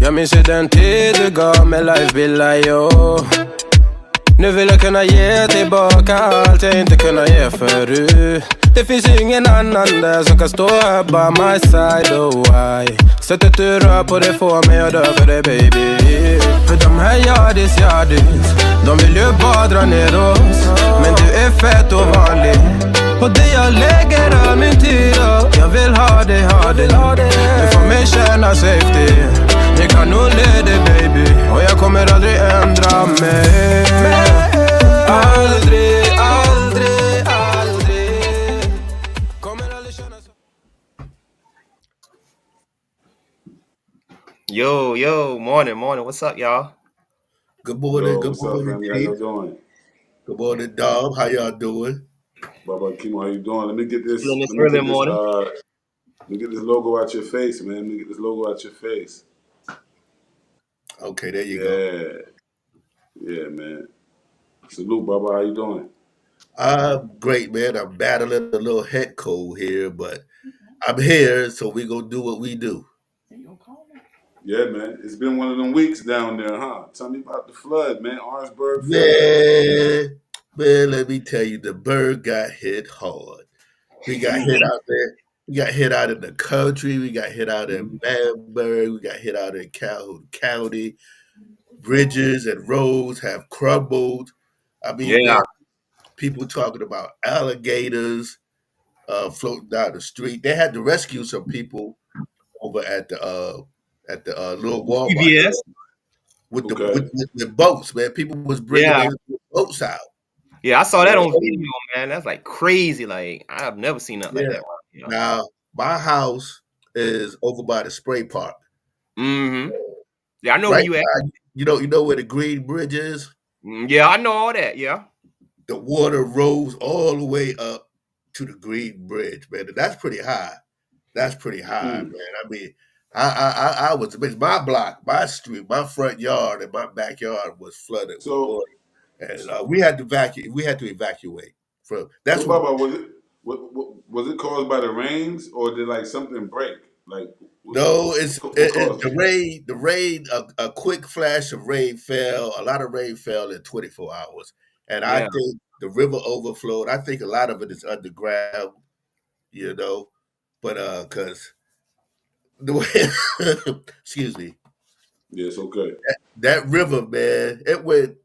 Jag minns ju den tid du gav mig life billar yo. Nu vill jag kunna ge tillbaka allt jag inte kunnat ge förut. Det finns ju ingen annan där som kan stå här by my side, oh why. Sättet du rör på det får mig att dö för dig baby. För de här yardis, de vill ju bara dra ner oss. Men du är fett och vanlig. Och det jag lägger all min tid och jag vill ha det. Du får mig känna safety. Jag kan nog leda baby. Och jag kommer aldrig ändra mig. Aldrig kommer aldrig känna så. Yo, morning. What's up, y'all? Good morning. Yo, Good what's up, morning, family? How Chief. y'all doing? Good morning, Dom. How y'all doing? Baba Kimo, how you doing? Let me get this. Feeling this Let me early get this, morning. let me get this logo out your face, man. Let me get this logo out your face. Okay, there you go. Yeah, man. Salute, Baba. How you doing? I'm great, man. I'm battling a little head cold here, but I'm here, so we gonna do what we do. Yeah, man. It's been one of them weeks down there, huh? Tell me about the flood, man. Orangeburg flood. Man, let me tell you, the bird got hit hard. We got hit out there. We got hit out in the country. We got hit out in Bamberg. We got hit out in Calhoun County. Bridges and roads have crumbled. I mean, Yeah. people talking about alligators floating down the street. They had to rescue some people over at the little Walmart PBS. with the Okay. with boats, man. People was bringing Yeah. their boats out. Yeah, I saw that on video, man. That's like crazy. Like I've never seen nothing like that. You know? Now, my house is over by the spray park. Mm-hmm. Yeah, I know Right where you at. now, you know where the Green Bridge is? Yeah, I know all that. Yeah. The water rose all the way up to the Green Bridge, man. And that's pretty high. That's pretty high, man. I mean, I was amazed. My block, my street, my front yard, and my backyard was flooded with water, and we had to evacuate. We had to evacuate from. That's so, what. Baba, was it caused by the rains or did like something break? Like No, the rain. A quick flash of rain fell. A lot of rain fell in 24 hours, and I think the river overflowed. I think a lot of it is underground, you know, but because the way, excuse me. Yes, okay. That river, man, it went.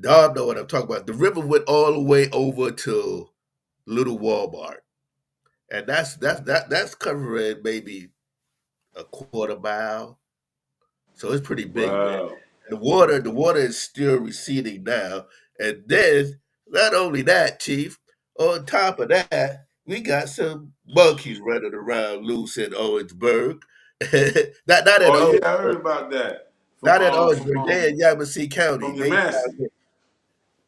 Dom know what I'm talking about. The river went all the way over to Little Walmart, and that's covering maybe a quarter mile. So it's pretty big, man. The water is still receding now. And then, not only that, Chief, on top of that, we got some monkeys running around loose in Owensburg. not at Owensburg. I heard about that. Not at Owensburg. They in Yamasee County. From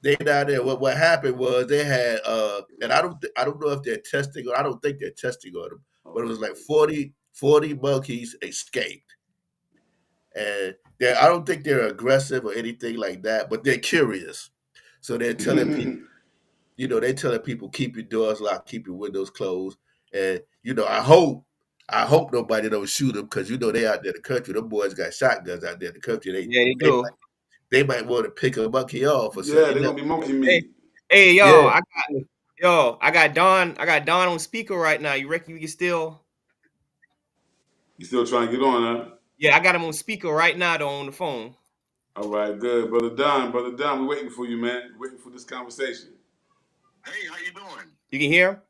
They down there. What happened was they had and I don't know if they're testing or I don't think they're testing on them, but it was like 40 monkeys escaped. And I don't think they're aggressive or anything like that, but they're curious. So they're telling people, they're telling people keep your doors locked, keep your windows closed. And, I hope nobody don't shoot them because, they out there in the country. Them boys got shotguns out there in the country. They do. They might want to pick a monkey off or something. Yeah, they're going to be monkey meat. Hey, yo, I got Don on speaker right now. You reckon you can still... You still trying to get on, huh? Yeah, I got him on speaker right now, though, on the phone. All right, good. Brother Don, we're waiting for you, man. We're waiting for this conversation. Hey, how you doing? You can hear him?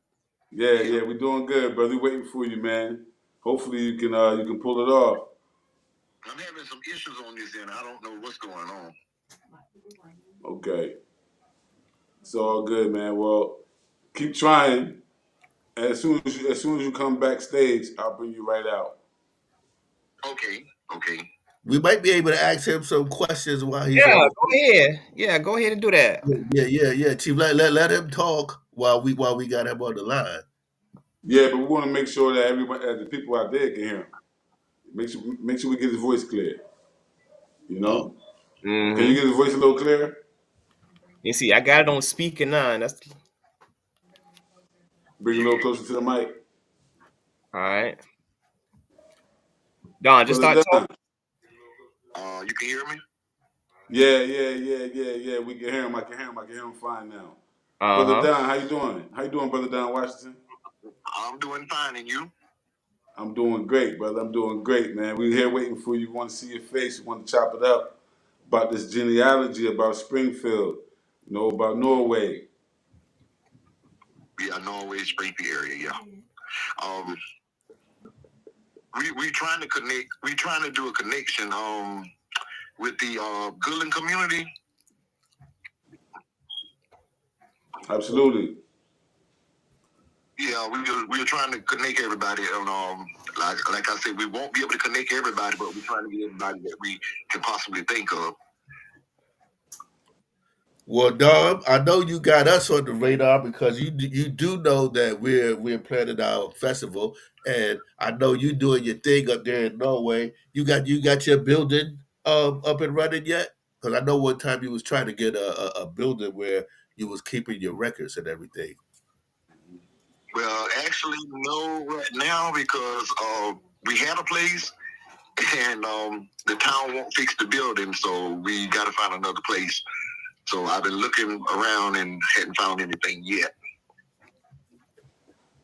Yeah, we're doing good, brother. We're waiting for you, man. Hopefully you can pull it off. I'm having some issues on this end. I don't know what's going on. Okay. It's all good, man. Well, keep trying. As soon as you come backstage, I'll bring you right out. Okay. We might be able to ask him some questions while he's go ahead. Yeah, go ahead and do that. Yeah. Chief, let him talk while we got him on the line. Yeah, but we want to make sure that the people out there can hear him. Make sure we get his voice clear. Mm-hmm. Can you get his voice a little clearer? You see, I got it on speaker 9. Bring it a little closer to the mic. All right. Don, just start talking. You can hear me? Yeah. We can hear him. I can hear him fine now. Brother Uh-huh. Don, how you doing? How you doing, Brother Don Washington? I'm doing fine, and you? I'm doing great, brother. I'm doing great, man. We're here waiting for you. We want to see your face. We want to chop it up about this genealogy, about Springfield, about Norway. Yeah, Norway, Springfield area. Yeah. Um, we trying to connect. We trying to do a connection. With the Gullah community. Absolutely. Yeah, we're trying to connect everybody, and like I said, we won't be able to connect everybody, but we're trying to get everybody that we can possibly think of. Well, Dom, I know you got us on the radar because you do know that we're planning our festival, and I know you doing your thing up there in Norway. You got your building up and running yet? Because I know one time you was trying to get a building where you was keeping your records and everything. Well, actually, no, right now because we had a place, and the town won't fix the building, so we got to find another place. So I've been looking around and hadn't found anything yet.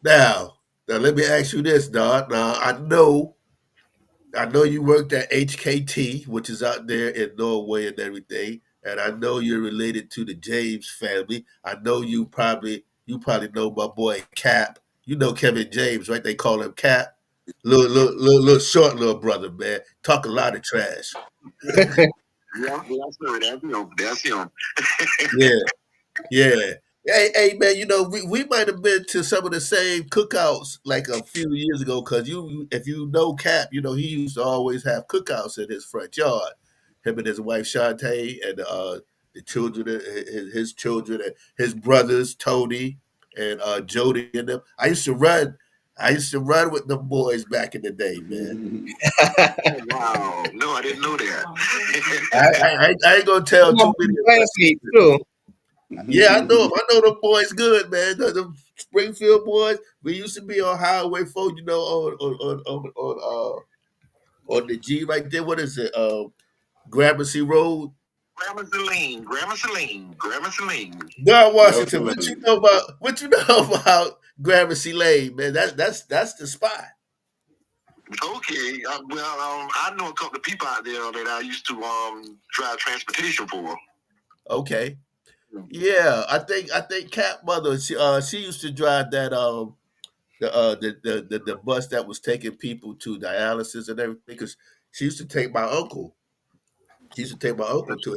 Now, let me ask you this, Don. Now, I know you worked at HKT, which is out there in Norway and everything, and I know you're related to the James family. I know you probably know my boy Cap. You know Kevin James, right? They call him Cap. Little short little brother, man. Talk a lot of trash. Yeah, that's him. Yeah. Yeah. Hey, man, we might have been to some of the same cookouts like a few years ago because if you know Cap, he used to always have cookouts in his front yard. Him and his wife Shantae and the children, his children, and his brothers Tony and Jody and them. I used to run with them boys back in the day, man. Wow, no, I didn't know that. I ain't gonna tell too many of my Classmates secrets. too. Yeah, I know 'em. I know the boys good, man. The Springfield boys. We used to be on Highway 4, on the G right there. What is it? Gramercy Road. Gramercy Lane. Now, Washington, what you Absolutely. know about about Gramercy Lane, man? That's the spot. Okay, I know a couple of people out there that I used to drive transportation for. Okay. Yeah, I think Cat Mother, she used to drive that the bus that was taking people to dialysis and everything because she used to take my uncle. She used to take my uncle to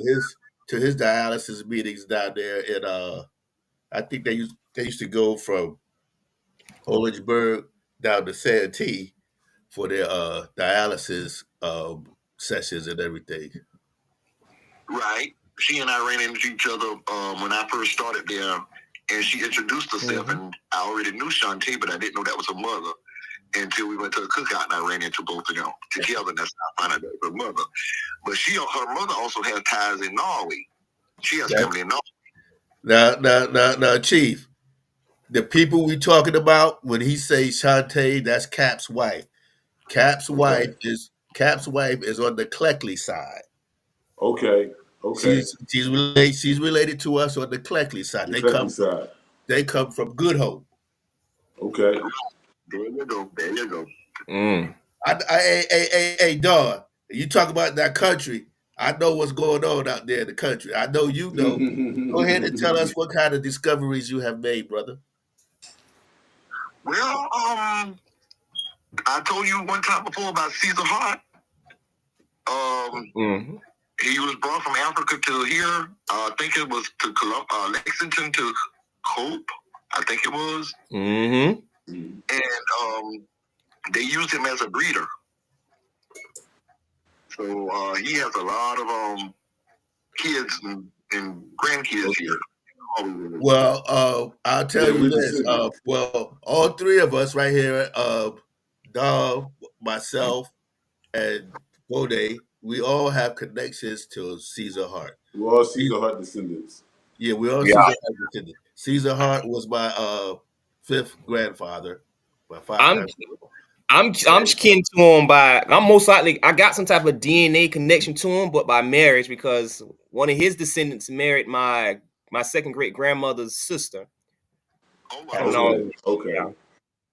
his dialysis meetings down there in I think they used to go from Orangeburg down to Santee for their dialysis sessions and everything. Right. She and I ran into each other when I first started there, and she introduced herself, and I already knew Shantae, but I didn't know that was her mother until we went to a cookout, and I ran into both of them together, and that's how I found out that was her mother. But her mother also has ties in Norway. She has That, family in Norway. now, Chief, the people we talking about when he say Shantae, that's Cap's wife. Cap's wife Okay. is Cap's wife is on the Cleckley side. Okay. Okay. She's related to us on the Cleckley side. The They Kentucky come from side. they come from Good Hope. Okay. There you go. There you go. Mm. Hey, Don, you talk about that country. I know what's going on out there in the country. I know you know. Go ahead and tell us what kind of discoveries you have made, brother. Well, I told you one time before about Caesar Hart. Mm-hmm. He was brought from Africa to here. I think it was to Lexington to Hope. I think it was, Mm-hmm. and they used him as a breeder. So he has a lot of kids and grandkids here. Well, I'll tell Yeah, you we're this. descendants. Well, all three of us right here, Dom, myself, and Bode, we all have connections to Caesar Hart. We're all Caesar Hart descendants. Yeah, we all Yeah. Caesar Hart descendants. Caesar Hart was my fifth grandfather, my five I'm times. I'm kin to him I'm most likely I got some type of DNA connection to him, but by marriage because one of his descendants married my second great grandmother's sister. Oh So wow. no, Okay, okay. yeah,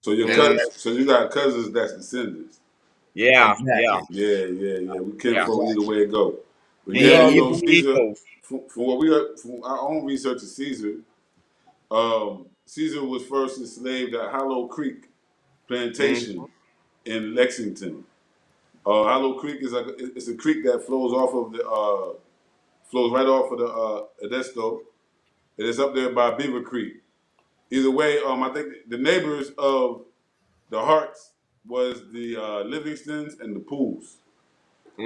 So your And cousins, so you got cousins that's descendants. yeah, yeah, exactly. Yeah. We can't yeah, vote either way it go. But We yeah, yeah. all You believe Caesar, both. from what we got, from our own research of Caesar, Caesar was first enslaved at Hollow Creek Mm, Plantation in Lexington. Hollow Creek is it's a creek that flows right off of the Edisto. It is up there by Beaver Creek. Either way, I think the neighbors of the Harts was the Livingstons and the Pools.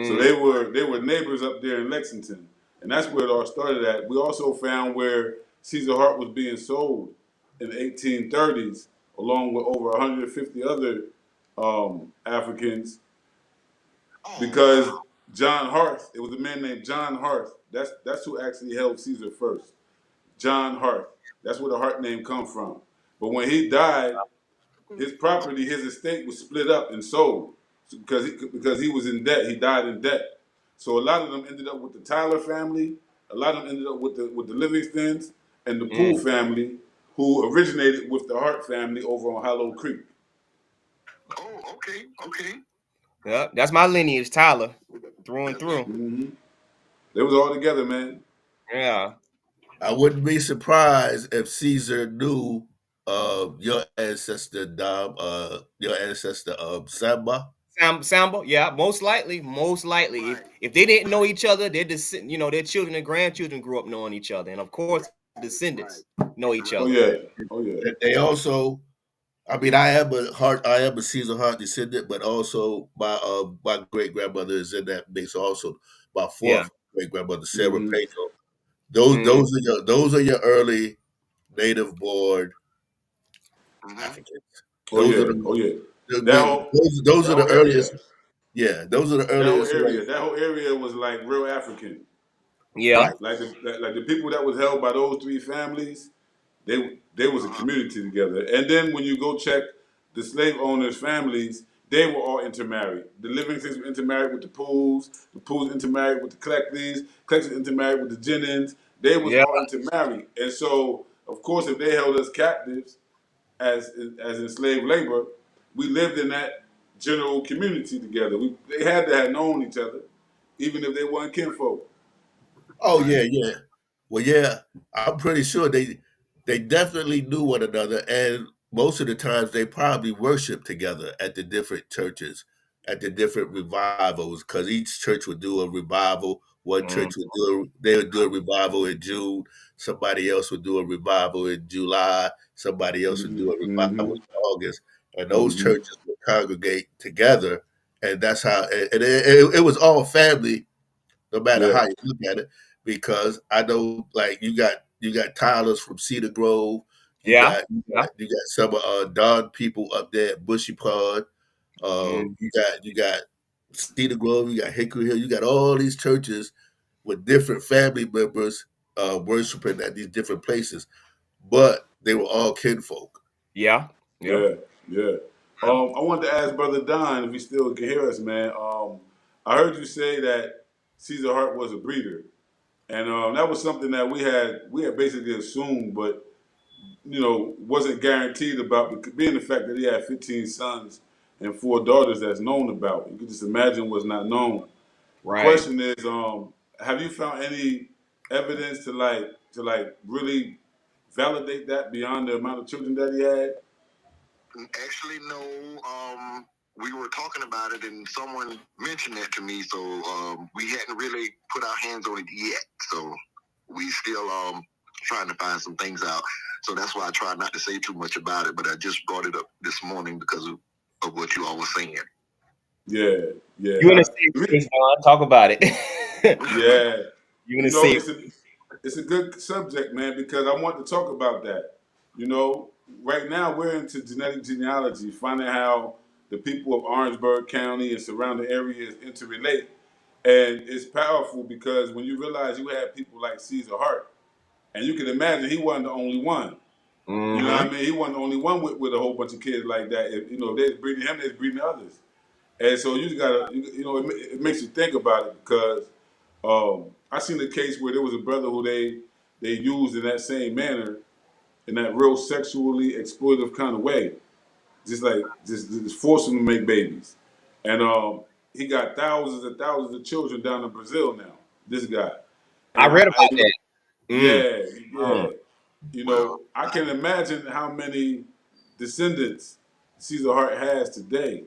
So mm, they were neighbors up there in Lexington, and that's where it all started at. We also found where Caesar Hart was being sold in the 1830s, along with over 150 other Africans, Oh because wow. John Hart, it was a man named John Hart. That's who actually held Caesar first. John Hart. That's where the Hart name come from. But when he died, his property, his estate was split up and sold because he was in debt. He died in debt. So a lot of them ended up with the Tyler family. A lot of them ended up with the Livingstons and the mm. Poole family, who originated with the Hart family over on Hollow Creek. Oh, okay, okay. Yeah, that's my lineage, Tyler, through and That's through. hmm They was all together, man. Yeah, I wouldn't be surprised if Caesar knew your ancestor Dom, your ancestor Samba. Samba. Yeah, most likely, most likely. right. If they didn't know each other, their children and grandchildren grew up knowing each other, and of course, descendants know each Right. Oh other. yeah, oh yeah. They also, I mean, I am a Caesar Hart descendant, but also my great grandmother is in that mix. Also, my Yeah. fourth great grandmother Sarah hmm Pedro. Those Mm, those are your early native born Mm-hmm. Africans. Oh Those are yeah, oh yeah. That whole those that are the whole area, earliest. Yeah, those are the that whole earliest. area, that whole area was like real African. yeah. Right. Like the people that was held by those three families, they was a Uh-huh. community together. And then when you go check the slave owners' families, they were all intermarried. The Livingstons were intermarried with the Pools intermarried with the Clecklys intermarried with the Jennings. They was Yeah. all intermarried. And so, of course, if they held us captives as enslaved labor, we lived in that general community together. They had to have known each other, even if they weren't kinfolk. Oh Right. yeah, yeah. Well, yeah, I'm pretty sure they definitely knew one another, and most of the times they probably worshiped together at the different churches, at the different revivals, because each church would do a revival. One Mm, church they would do a revival in June. Somebody else would do a revival in July. Somebody else would hmm do a revival hmm in August, and those hmm churches would congregate together, and that's how. And it was all family no matter Yeah. how you look at it, because I know like you got Tyler's from Cedar Grove, yeah. Yeah. you got some Don people up there at Bushy Pond, Mm, you got Cedar Grove, you got Hickory Hill, you got all these churches with different family members worshiping at these different places, but they were all kinfolk. yeah. Yeah. Yeah, yeah. I wanted to ask Brother Don if he still can hear us, man. I heard you say that Caesar Hart was a breeder, and that was something that we had basically assumed, but wasn't guaranteed about being the fact that he had 15 sons and 4 daughters that's known about. You could just imagine what's not known. The Right. question is, have you found any evidence to really validate that beyond the amount of children that he had? Actually, no. We were talking about it, and someone mentioned that to me. So we hadn't really put our hands on it yet. So we still trying to find some things out. So that's why I tried not to say too much about it. But I just brought it up this morning because of what you all were saying. Yeah, yeah, You in a safe space, Don. Talk about it. yeah. You in a safe. It's a good subject, man, because I want to talk about that. You know, right now we're into genetic genealogy, finding how the people of Orangeburg County and surrounding areas interrelate, and it's powerful because when you realize you had people like Caesar Hart, and you can imagine he wasn't the only one. You know what I Mm-hmm. mean? He wasn't the only one with a whole bunch of kids like that. If they're breeding him, they're breeding others. And so you just gotta, it makes you think about it because I seen a case where there was a brother who they used in that same manner, in that real sexually exploitive kind of way, just like just force him to make babies, and he got thousands and thousands of children down in Brazil now. This guy, I and read about that. Mm. yeah, Mm. yeah, Well, I can imagine how many descendants Caesar Hart has today.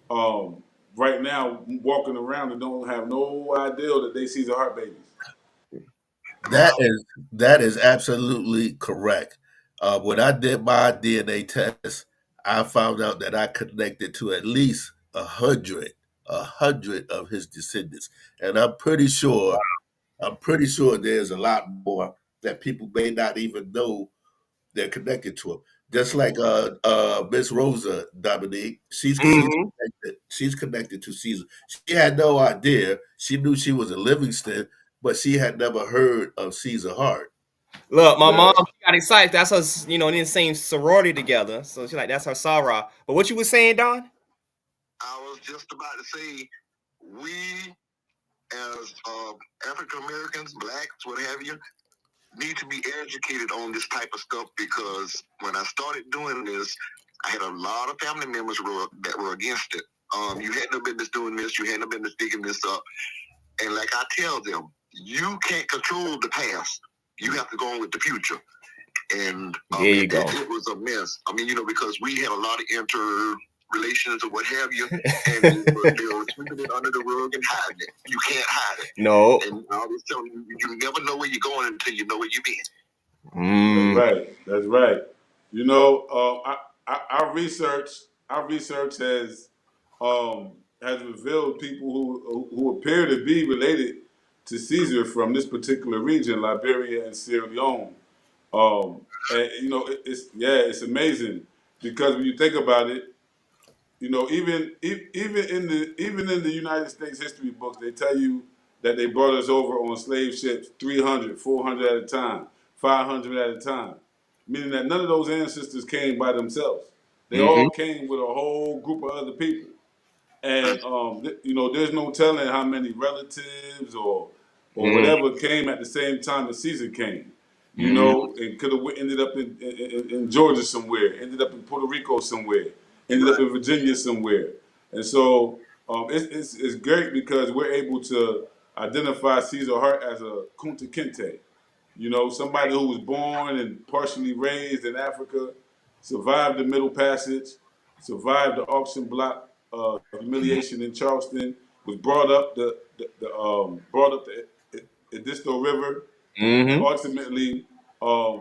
Um, right now, walking around and don't have no idea that they Caesar Hart babies. That well, is that is absolutely correct. When I did my DNA test, I found out that I connected to at least 100 of his descendants, and I'm pretty sure there's a lot more that people may not even know they're connected to him. Just like Miss Rosa Dominique, Mm-hmm. she's connected to Caesar. She had no idea. She knew she was a Livingston, but she had never heard of Caesar Hart. Look, my Yeah. mom she got excited. That's us, in the same sorority together. So she's like, that's her Sarah. But what you was saying, Don? I was just about to say, we as African Americans, blacks, what have you, need to be educated on this type of stuff because when I started doing this, I had a lot of family members that were against it. You had no business doing this. You had no business digging this up. And like I tell them, you can't control the past. You have to go on with the future. And There you go. it was a mess. I mean, because we had a lot of interrelations or what have you, and they were sweeping it under the rug and hiding it. You can't hide it. No. And I was telling you, you never know where you're going until you know where you've been. That's Mm. right. That's right. You know, our research has revealed people who appear to be related to Caesar from this particular region, Liberia and Sierra Leone. And it's amazing because when you think about it, even in the United States history books, they tell you that they brought us over on slave ships 300, 400 at a time, 500 at a time, meaning that none of those ancestors came by themselves. They Mm-hmm. all came with a whole group of other people. And there's no telling how many relatives or Mm. whatever came at the same time as Caesar came. Mm. And could have ended up in Georgia somewhere, ended up in Puerto Rico somewhere, ended up in Virginia somewhere. And so it's great because we're able to identify Caesar Hart as a Kunta Kinte. Somebody who was born and partially raised in Africa, survived the Middle Passage, survived the auction block humiliation in Charleston, was brought up the Edisto River, and Mm-hmm. ultimately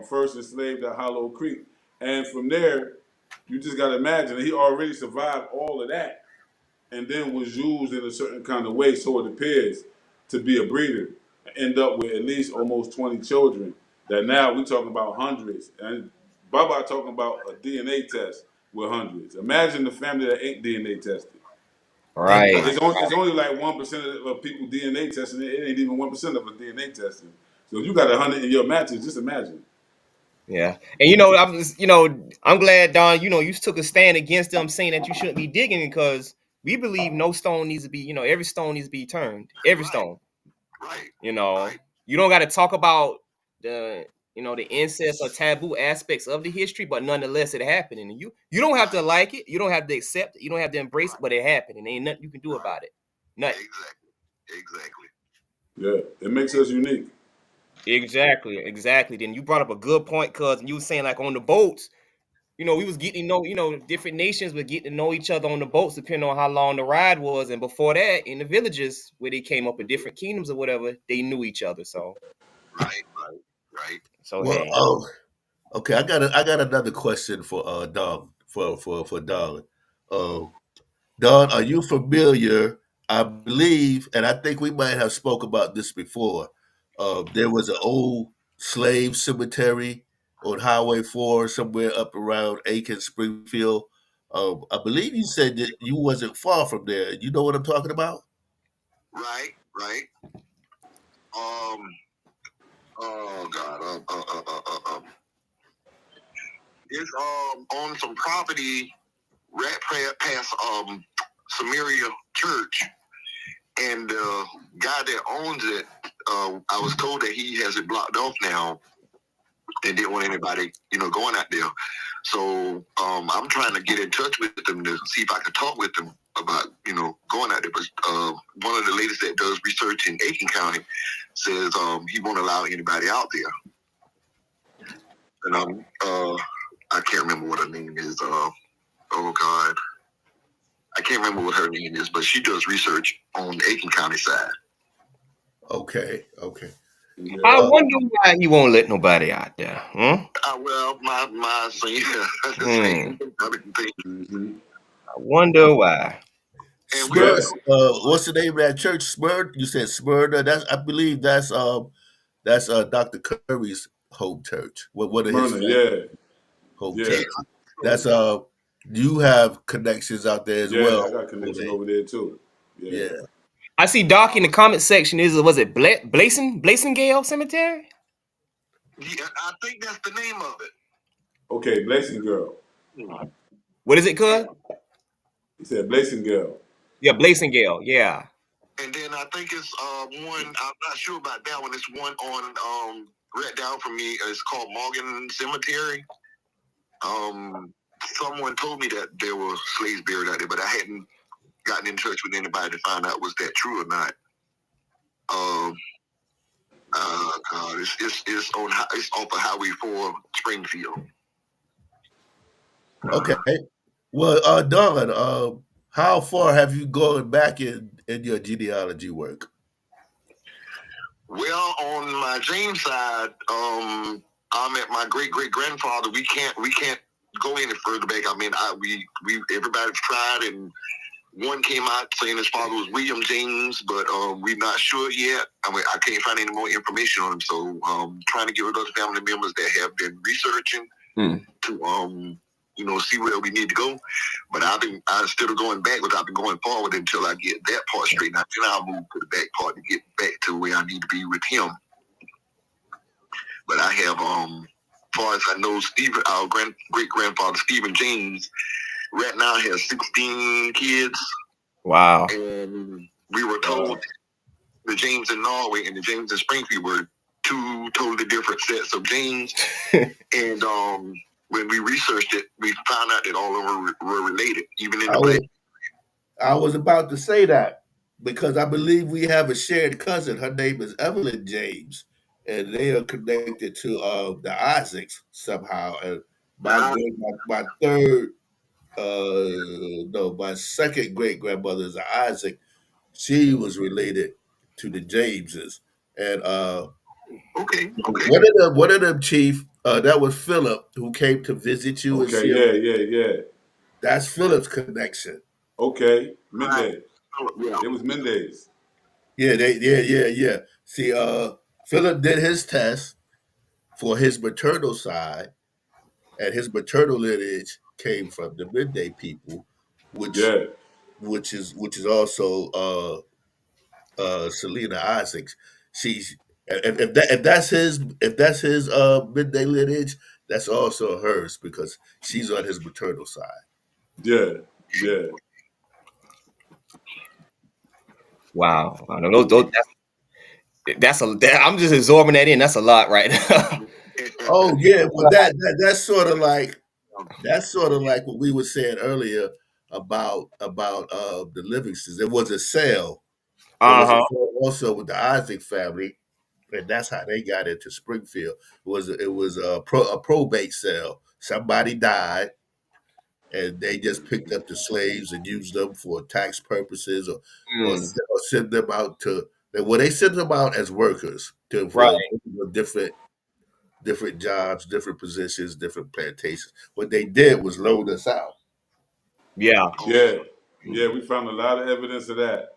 first enslaved at Hollow Creek. And from there, you just got to imagine that he already survived all of that and then was used in a certain kind of way, so it appears, to be a breeder. End up with at least almost 20 children. That now we're talking about hundreds. And Baba talking about a DNA test with hundreds. Imagine the family that ain't DNA tested. Right. It's only like 1% of people DNA testing. It ain't even 1% of a DNA testing. So if you got 100 in your matches, just imagine. Yeah. And I'm glad, Don, you took a stand against them saying that you shouldn't be digging because we believe no stone needs to be, every stone needs to be turned. Every stone. Right, You know. right, You don't gotta talk about the incest or taboo aspects of the history, but nonetheless it happened. And you don't have to like it, you don't have to accept it, you don't have to embrace it, but it happened and ain't nothing you can do about it. Nothing. exactly. Yeah, it makes us unique. Exactly. Then you brought up a good point, cuz you were saying like on the boats, we was getting to know, different nations would get to know each other on the boats depending on how long the ride was. And before that, in the villages where they came up with different kingdoms or whatever, they knew each other. Right, right, right. So Well, hey. okay, I got another question for Don for Don. Uh, Don, are you familiar? I believe, and I think we might have spoke about this before. There was an old slave cemetery on Highway 4 somewhere up around Aiken, Springfield. I believe you said that you wasn't far from there. You know what I'm talking about? Right, right. Um, oh God. It's on some property right past Samaria Church, and the guy that owns it, I was told that he has it blocked off now and didn't want anybody, going out there. So I'm trying to get in touch with them to see if I can talk with them about, going out there. But one of the ladies that does research in Aiken County says he won't allow anybody out there. And I can't remember what her name is. Oh God, I can't remember what her name is, but she does research on the Aiken County side. Okay. I wonder why he won't let nobody out there. Well, my Hmm. Mm-hmm. I wonder why. and Smyrna, we what's the name of that church? Smyrna? You said Smyrna. I believe that's Dr. Curry's home church. One of his Myrna, family home yeah, church. That's you have connections out there as yeah. well. I got connections over there too. Yeah. Yeah. I see Doc in the comment section. Was it Blasingale Cemetery? Yeah, I think that's the name of it. Okay, Blazing Girl. What is it called? He said Blazing Girl. Yeah, Blasingale. Yeah. And then I think it's one. I'm not sure about that one. It's one on right down from me. It's called Morgan Cemetery. Someone told me that there were slaves buried out there, but I hadn't gotten in touch with anybody to find out was that true or not. God, it's off of Highway 4, Springfield. Okay. Well, Don, how far have you gone back in your genealogy work? Well, on my James side, I'm at my great grandfather. We can't go any further back. I mean, we everybody's tried, and one came out saying his father was William James, but we're not sure yet. I mean, I can't find any more information on him. So, trying to get with other family members that have been researching to see where we need to go. But instead of going backwards, I've been going forward until I get that part straightened out. Then I'll move to the back part to get back to where I need to be with him. But I have, as far as I know, Stephen, our great grandfather Stephen James, right now has 16 kids. Wow. And we were told the James in Norway and the James in Springfield were two totally different sets of James. And when we researched it, we found out that all of them were related, even in the black. I was about to say that because I believe we have a shared cousin. Her name is Evelyn James, and they are connected to the Isaacs somehow. And my third, no, my second great grandmother is Isaac. She was related to the Jameses, and Okay. one of them, Chief, that was Philip who came to visit you. Okay, yeah. That's Philip's connection. Okay, Mendez. Yeah. It was Mendez. Yeah. See, Philip did his test for his maternal side, and his maternal lineage came from the Midday people, which Yeah. which is also Selena Isaacs. She's if that's his Midday lineage, that's also hers because she's on his maternal side. Yeah. Wow. I'm just absorbing that in. That's a lot right now. Oh yeah, well that's sort of like what we were saying earlier about the Livingstons. There was a sale. There was a Uh-huh. sale also with the Isaac family, and that's how they got into Springfield. It was a probate sale. Somebody died, and they just picked up the slaves and used them for tax purposes, or Mm, send them out to. Well, they sent them out as workers right. for different jobs, different positions, different plantations. What they did was loan us out. Yeah. Yeah. We found a lot of evidence of that.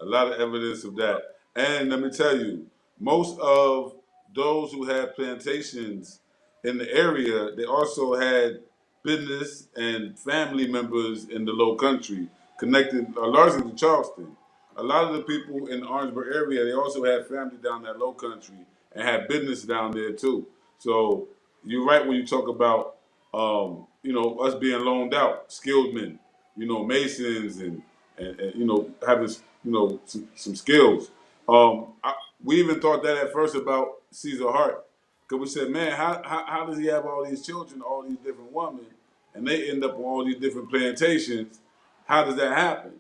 A lot of evidence of that. And let me tell you, most of those who had plantations in the area, they also had business and family members in the low country connected largely to Charleston. A lot of the people in the Orangeburg area, they also had family down that low country and had business down there too. So you're right when you talk about Us being loaned out, skilled men, masons and having some skills. We even thought that at first about Caesar Hart, because we said, man, how does he have all these children, all these different women, and they end up on all these different plantations? How does that happen?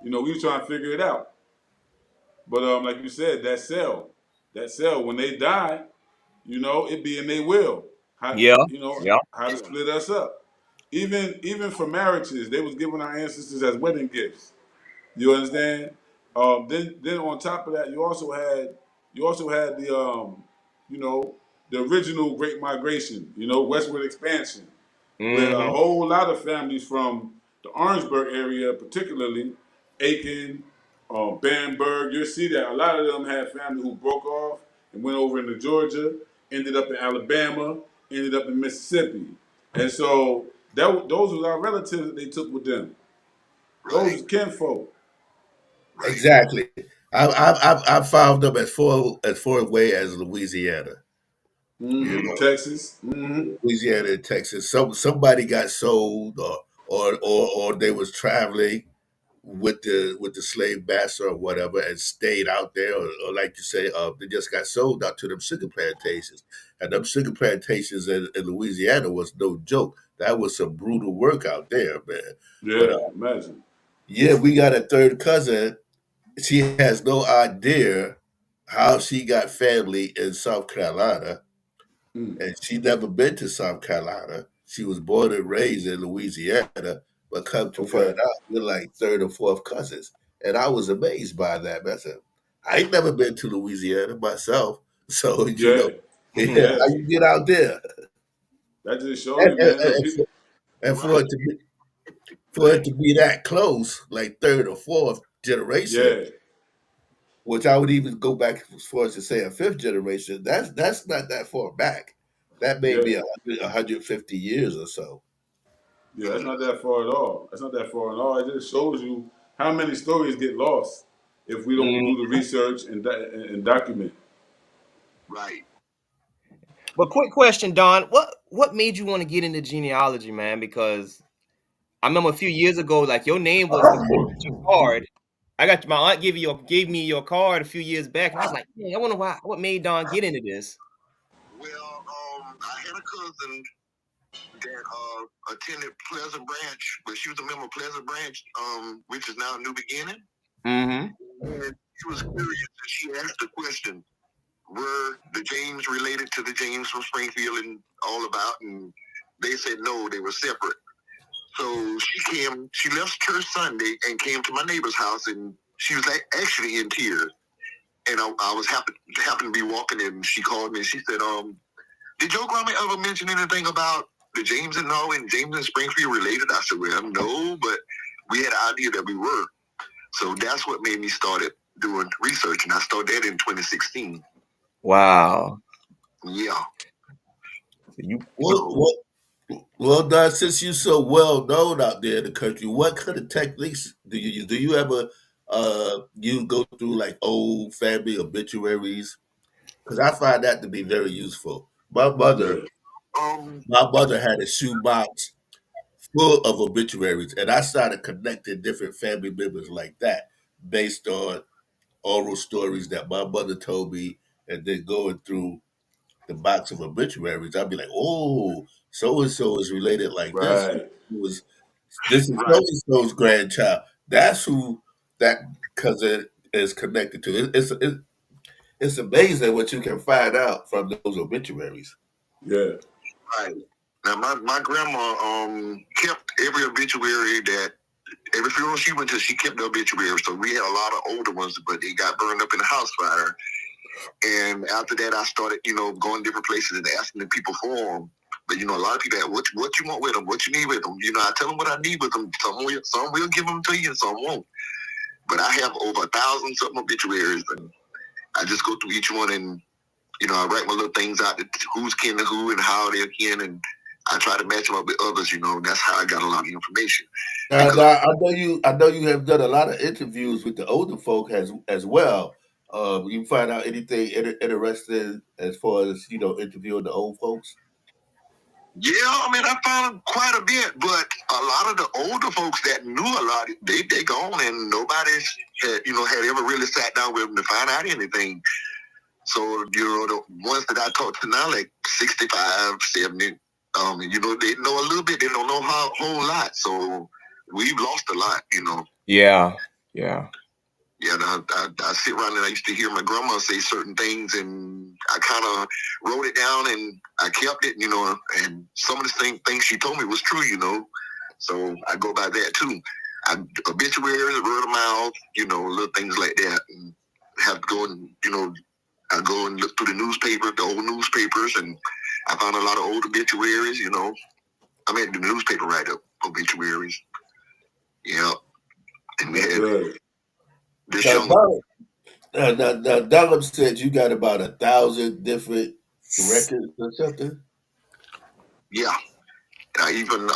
We were trying to figure it out. But like you said, that cell, when they die, it be in their will. How Yeah. Yeah. how to split us up. Even for marriages, they was giving our ancestors as wedding gifts. You understand? Then on top of that, you also had you know, the original Great Migration, westward expansion, where a Mm-hmm. whole lot of families from the Orangeburg area, particularly Aiken, Bamberg, you'll see that a lot of them had family who broke off and went over into Georgia, ended up in Alabama, ended up in Mississippi, and so those were our relatives that they took with them. Those Right. was kinfolk. Right. Exactly. I found them as far away as Louisiana. You Mm-hmm. know, Texas. Mm-hmm. Louisiana and Texas. Somebody got sold, or they was traveling with the slave master or whatever, and stayed out there, or like you say, they just got sold out to them sugar plantations. And them sugar plantations in Louisiana was no joke. That was some brutal work out there, man. But Yeah, imagine. yeah, we got a third cousin. She has no idea how she got family in South Carolina, Mm. and she never been to South Carolina. She was born and raised in Louisiana, but come to find Okay. out, we're like third or fourth cousins. And I was amazed by that. Man. I said, I ain't never been to Louisiana myself. So, Yeah. yeah, Yeah. how you get out there? That just show And, you, and, man. Look, and people. for, and for Right. it to be that close, like third or fourth generation, Yeah. which I would even go back as far as to say a fifth generation, that's not that far back. That may Yeah. be 150 years or so. Yeah. That's not that far at all. That's not that far at all. It just shows you how many stories get lost if we don't do the research and document. Right. But quick question, Don. What made you want to get into genealogy, man? Because I remember a few years ago, like your name was suspicious with your card. I got my aunt gave me your card a few years back, and I was like, "Man, I wonder what made Don get into this." Well, I had a cousin that attended Pleasant Branch, but she was a member of Pleasant Branch, which is now New Beginning. Mm-hmm. And she was curious, and she asked the question: were the James related to the James from Springfield and all about? And they said no, they were separate. So she left church Sunday and came to my neighbor's house, and she was actually in tears. And I was happened to be walking in, and she called me and she said, did your grandma ever mention anything about the James and all and James and Springfield related? I said, well, no, but we had an idea that we were. So that's what made me started doing research, and I started that in 2016. Wow. Yeah. You Well, So well, Don, since you're so well known out there in the country, what kind of techniques do you use? Do you ever you go through like old family obituaries? Because I find that to be very useful. My Yeah. mother, um my mother had a shoebox full of obituaries, and I started connecting different family members like that based on oral stories that my mother told me, and then going through the box of obituaries, I'd be like, "Oh, so and so is related like this. Right. Who was this is so right, and so's grandchild? That's who that cousin is connected to." It's amazing what you can find out from those obituaries. Yeah. right. Now my grandma kept every obituary that every funeral she went to, she kept the obituary. So we had a lot of older ones, but they got burned up in a house fire. And after that, I started, going different places and asking the people for them. But a lot of people ask, what you want with them, what you need with them. I tell them what I need with them. Some will give them to you, and some won't. But I have over 1,000 something obituaries, and I just go through each one, and I write my little things out, who's kin to who and how they're kin, and I try to match them up with others. That's how I got a lot of information. And Because I know you have done a lot of interviews with the older folk as well. You find out anything interesting as far as interviewing the old folks. Yeah, I mean, I found quite a bit, but a lot of the older folks that knew a lot, they gone, and nobody had ever really sat down with them to find out anything. So, the ones that I talked to now, like 65, 70, they know a little bit. They don't know a whole lot. So we've lost a lot, Yeah. Yeah, I sit around and I used to hear my grandma say certain things, and I kind of wrote it down and I kept it, and some of the things she told me was true, So I go by that too. Obituaries, word of mouth, little things like that, and have to go and, I go and look through the old newspapers, and I found a lot of old obituaries, I mean, the newspaper write-up obituaries. Yeah. And we had this young... Now, Donald said you got about 1,000 different records or something. Yeah. Even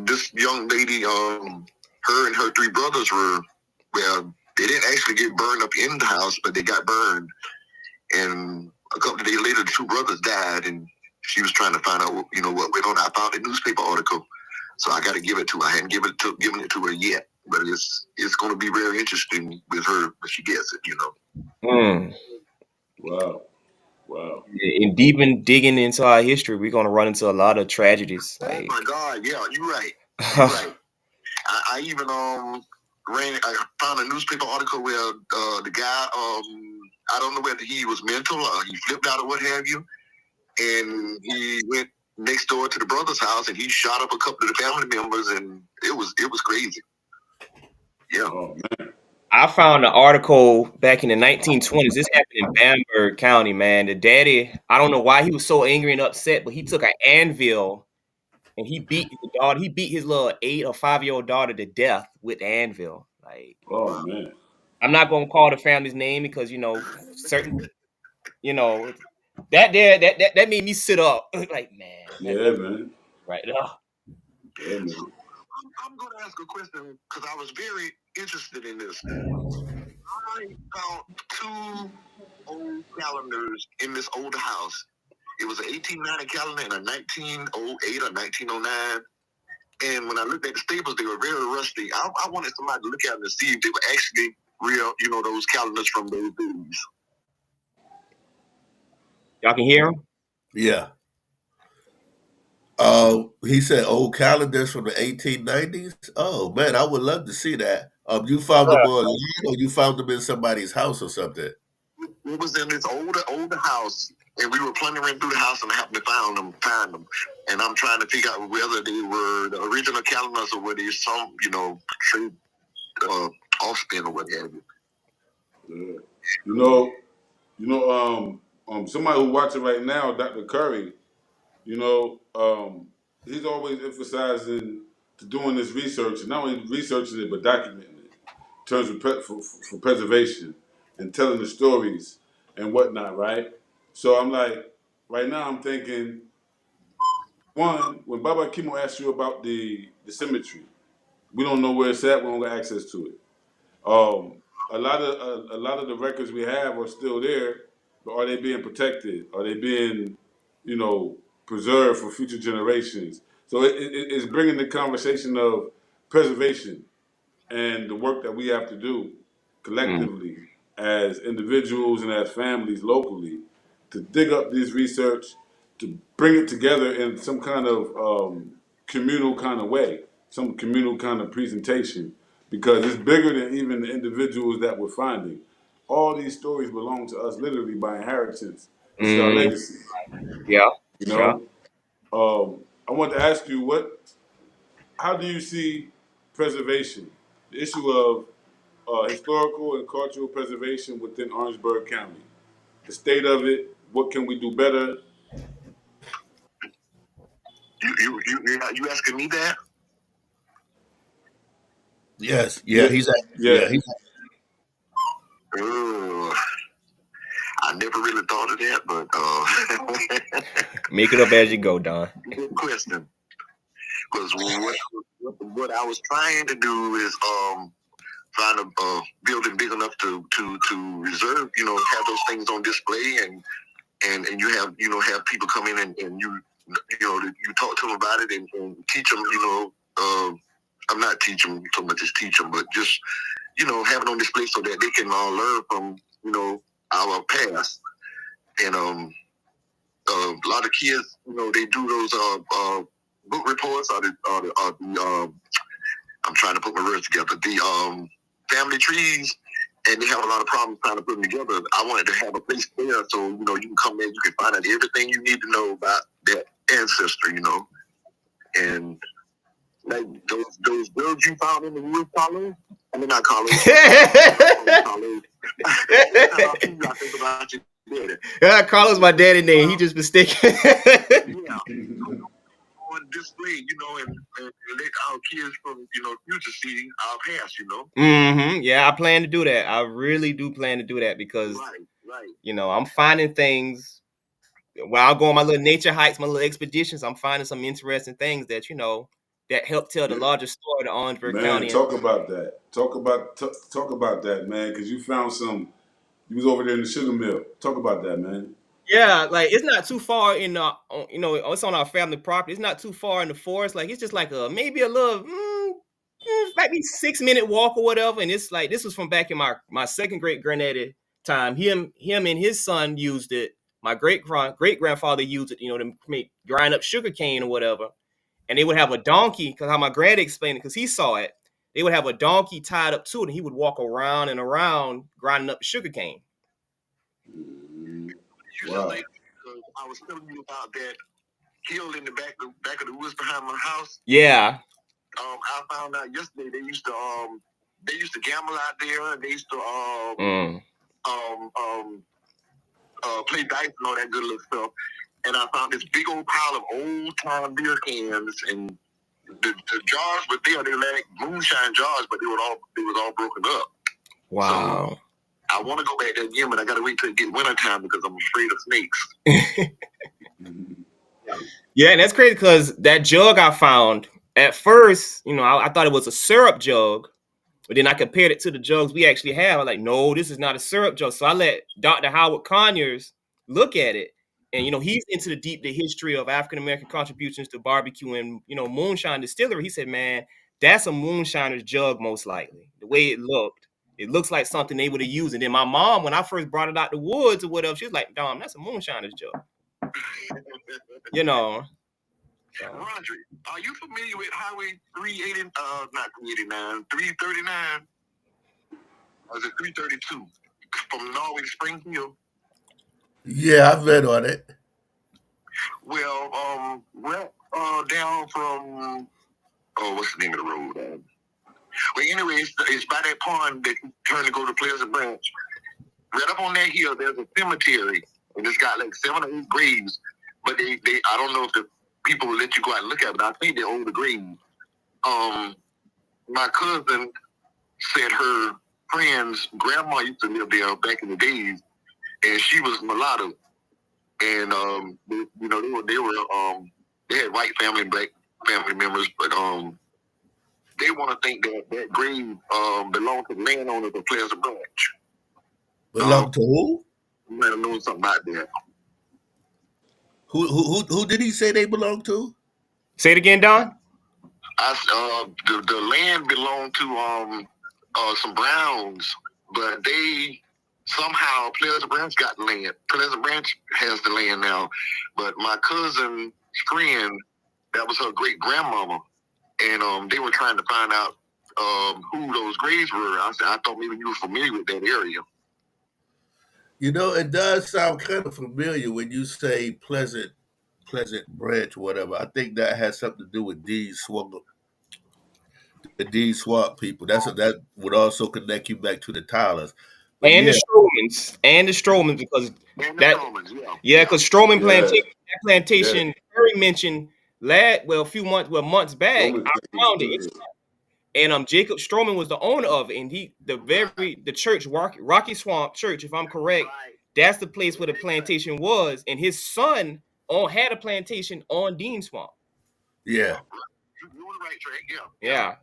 this young lady, her and her three brothers they didn't actually get burned up in the house, but they got burned. And a couple of days later, the two brothers died, and she was trying to find out, what went on. I found a newspaper article, so I got to give it to her. I hadn't given it to her yet, but it's going to be very interesting with her when she gets it. Wow. And digging into our history, we're gonna run into a lot of tragedies. Oh my God! Yeah, you're right. You're right. I even I found a newspaper article where the guy, I don't know whether he was mental or he flipped out or what have you, and he went next door to the brother's house and he shot up a couple of the family members, and it was crazy. Yeah. Oh man. I found an article back in the 1920s. This happened in Bamberg County, man. The daddy, I don't know why he was so angry and upset, but he took an anvil and he beat his daughter. He beat his little 8 or 5-year-old daughter to death with the anvil. Like, Oh man. I'm not gonna call the family's name because certain, that made me sit up. Like, man, Yeah, man. right now. Yeah, man. I'm going to ask a question because I was very interested in this. I found two old calendars in this old house. It was an 1890 calendar and a 1908 or 1909. And when I looked at the staples, they were very rusty. I wanted somebody to look at them and see if they were actually real, those calendars from those days. Y'all can hear him? Yeah. He said old calendars from the 1890s. Oh man, I would love to see that. You found them online or you found them in somebody's house or something? It was in this older house, and we were plundering through the house, and I happened to find them. And I'm trying to figure out whether they were the original calendars or whether it's some, trade offspin or what have you. Yeah. Somebody who watching right now, Dr. Curry, he's always emphasizing to doing this research, and not only researching it, but documenting it in terms of for preservation and telling the stories and whatnot, right? So I'm like, right now I'm thinking, one, when Baba Kimo asked you about the cemetery, we don't know where it's at, we don't got access to it. A lot of the records we have are still there, but are they being protected? Are they being, preserved for future generations? So it's bringing the conversation of preservation and the work that we have to do collectively as individuals and as families locally to dig up this research, to bring it together in some kind of communal kind of way, some communal kind of presentation, because it's bigger than even the individuals that we're finding. All these stories belong to us literally by inheritance. This is our legacy. Yeah. You know, I want to ask you, how do you see preservation, the issue of historical and cultural preservation within Orangeburg County, the state of it? What can we do better? You asking me that? Yes. Yeah. He's I never really thought of that, but make it up as you go, Don. Good question. Because what I was trying to do is find a building big enough to reserve, have those things on display, and you have have people come in and you you talk to them about it and teach them, I'm not teach them so much as teach them, but just, have it on display so that they can learn from, our past. And a lot of kids, they do those book reports or the I'm trying to put my words together, the family trees, and they have a lot of problems trying to put them together. I wanted to have a place there so, you can come in, you can find out everything you need to know about that ancestor, and like those girls you found in the wood college. I mean, not college. College. I think about you. Carlos, my daddy name. He just mistaken. Yeah. On display, and let our kids from, future see our past, Mm-hmm. Yeah, I plan to do that. I really do plan to do that because, right. I'm finding things. While I go on my little nature hikes, my little expeditions, I'm finding some interesting things that, that help tell the larger story of the Orangeburg Man, County. talk about that. Talk about that, man, because you found some. You was over there in the sugar mill. Talk about that, man. Yeah, like it's not too far in it's on our family property. It's not too far in the forest. Like it's just like maybe a little maybe 6-minute walk or whatever. And it's like this was from back in my second great granddaddy time. Him and his son used it. My great grandfather used it, to make grind up sugar cane or whatever. And they would have a donkey, because how my granddad explained it, because he saw it. They would have a donkey tied up to it, and he would walk around and around grinding up the sugar cane. Wow. I was telling you about that hill in the back of the woods behind my house. Yeah. I found out yesterday they used to gamble out there, and they used to play dice and all that good little stuff. And I found this big old pile of old time beer cans, and the jars were there. They were like moonshine jars, but they was all broken up. Wow. So I want to go back there again, but I got to wait till it get wintertime because I'm afraid of snakes. Yeah, and that's crazy because that jug I found at first, I thought it was a syrup jug, but then I compared it to the jugs we actually have. I'm like, no, this is not a syrup jug. So I let Dr. Howard Conyers look at it, and he's into the history of African American contributions to barbecue and moonshine distillery. He said, man, that's a moonshiner's jug most likely. The way it looked. It looks like something they would have used. And then my mom, when I first brought it out the woods or whatever, she was like, Dom, that's a moonshiner's jug. Roger, are you familiar with Highway 380? Not 389, 339. Or is it 332 from Norway to Springfield? Yeah, I've read on it. Well, we're down from what's the name of the road? Well, anyway, it's by that pond that you turn to go to Pleasant Branch. Right up on that hill, there's a cemetery, and it's got like 7 or 8 graves. But they I don't know if the people will let you go out and look at it, but I think they own the graves. My cousin said her friend's grandma used to live there back in the days, and she was mulatto. And they had white family and black family members, but they want to think that grave belonged to the landowners of Pleasant Branch. Belong to who? You might have known something about that. Who did he say they belong to? Say it again, Don. The land belonged to some Browns, but they somehow Pleasant Branch got the land. Pleasant Branch has the land now, but my cousin's friend, that was her great grandmama, and they were trying to find out who those graves were. I thought maybe you were familiar with that area. It does sound kind of familiar when you say Pleasant Branch, whatever. I think that has something to do with the Dean Swamp people. That would also connect you back to the Tylers. But and yeah. the Stromans, because because Stroman plantation Terry mentioned months back. I found it. And Jacob Stroman was the owner of it, and the church, Rocky Swamp Church, if I'm correct, that's the place where the plantation was, and his son had a plantation on Dean Swamp. Yeah. You were right, Trey. Yeah.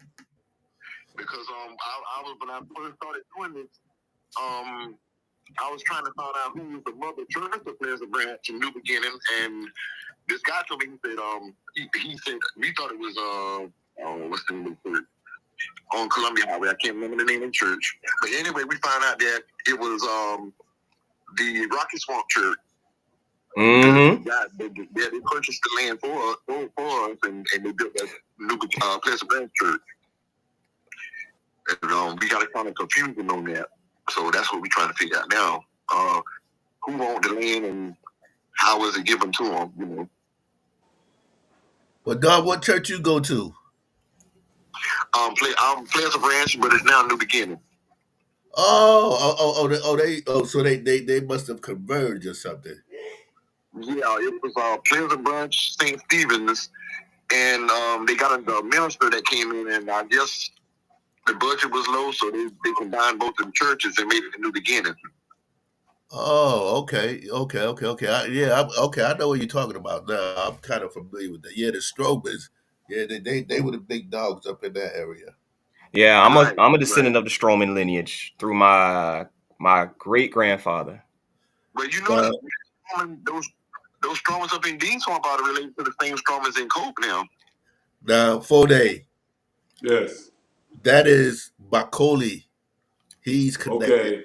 Because I was, when I first started doing this, I was trying to find out who was the mother church of Pleasant Branch in New Beginnings, and this guy told me, he said, we thought it was, what's the name of the church? On Columbia Highway. I can't remember the name of the church. But anyway, we found out that it was the Rocky Swamp Church. Mm-hmm. They purchased the land for us, and they built that new Pleasant Branch Church. And we got a kind of confusion on that. So that's what we're trying to figure out now. Who owned the land and how was it given to them, you know. Well, Don, what church you go to? Pleasant Branch, but it's now New Beginning. So they must have converged or something. Yeah, it was Pleasant Branch, St. Stephen's, and they got a minister that came in, and I guess the budget was low, so they combined both of the churches and made it a New Beginning. Oh, okay. I know what you're talking about now. I'm kind of familiar with that. Yeah, the Strobers. Yeah, they were the big dogs up in that area. Yeah, I'm a descendant of the Strowman lineage through my great grandfather. But you know, those Strowmans up in Dean Swamp are related to the same Strowmans in Cope now. Now, Fode. Yes. That is Bakoli. He's connected. Okay.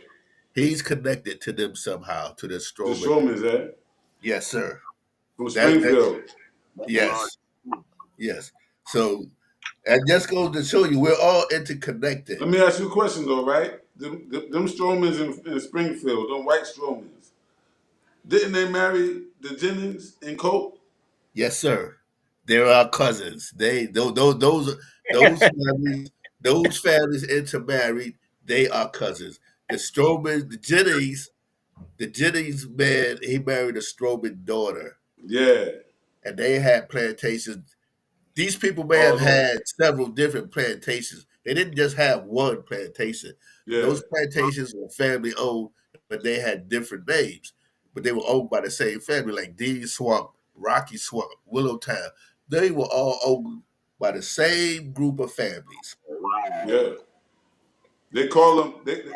He's connected to them somehow, to the Strowman. The Strowmans, eh? Yes, sir. From Springfield. Yes. Yes. So, and just goes to show you, we're all interconnected. Let me ask you a question, though, right? Them Strowmans in Springfield, them white Strowmans, didn't they marry the Jennings in Cope? Yes, sir. They're our cousins. Those families intermarried. They are cousins. The Strowman, the Jennings man, he married a Strowman daughter. Yeah. And they had plantations. These people may have had several different plantations. They didn't just have one plantation. Yeah. Those plantations were family owned, but they had different names. But they were owned by the same family, like Dean Swamp, Rocky Swamp, Willowtown. They were all owned by the same group of families. Yeah. They call them the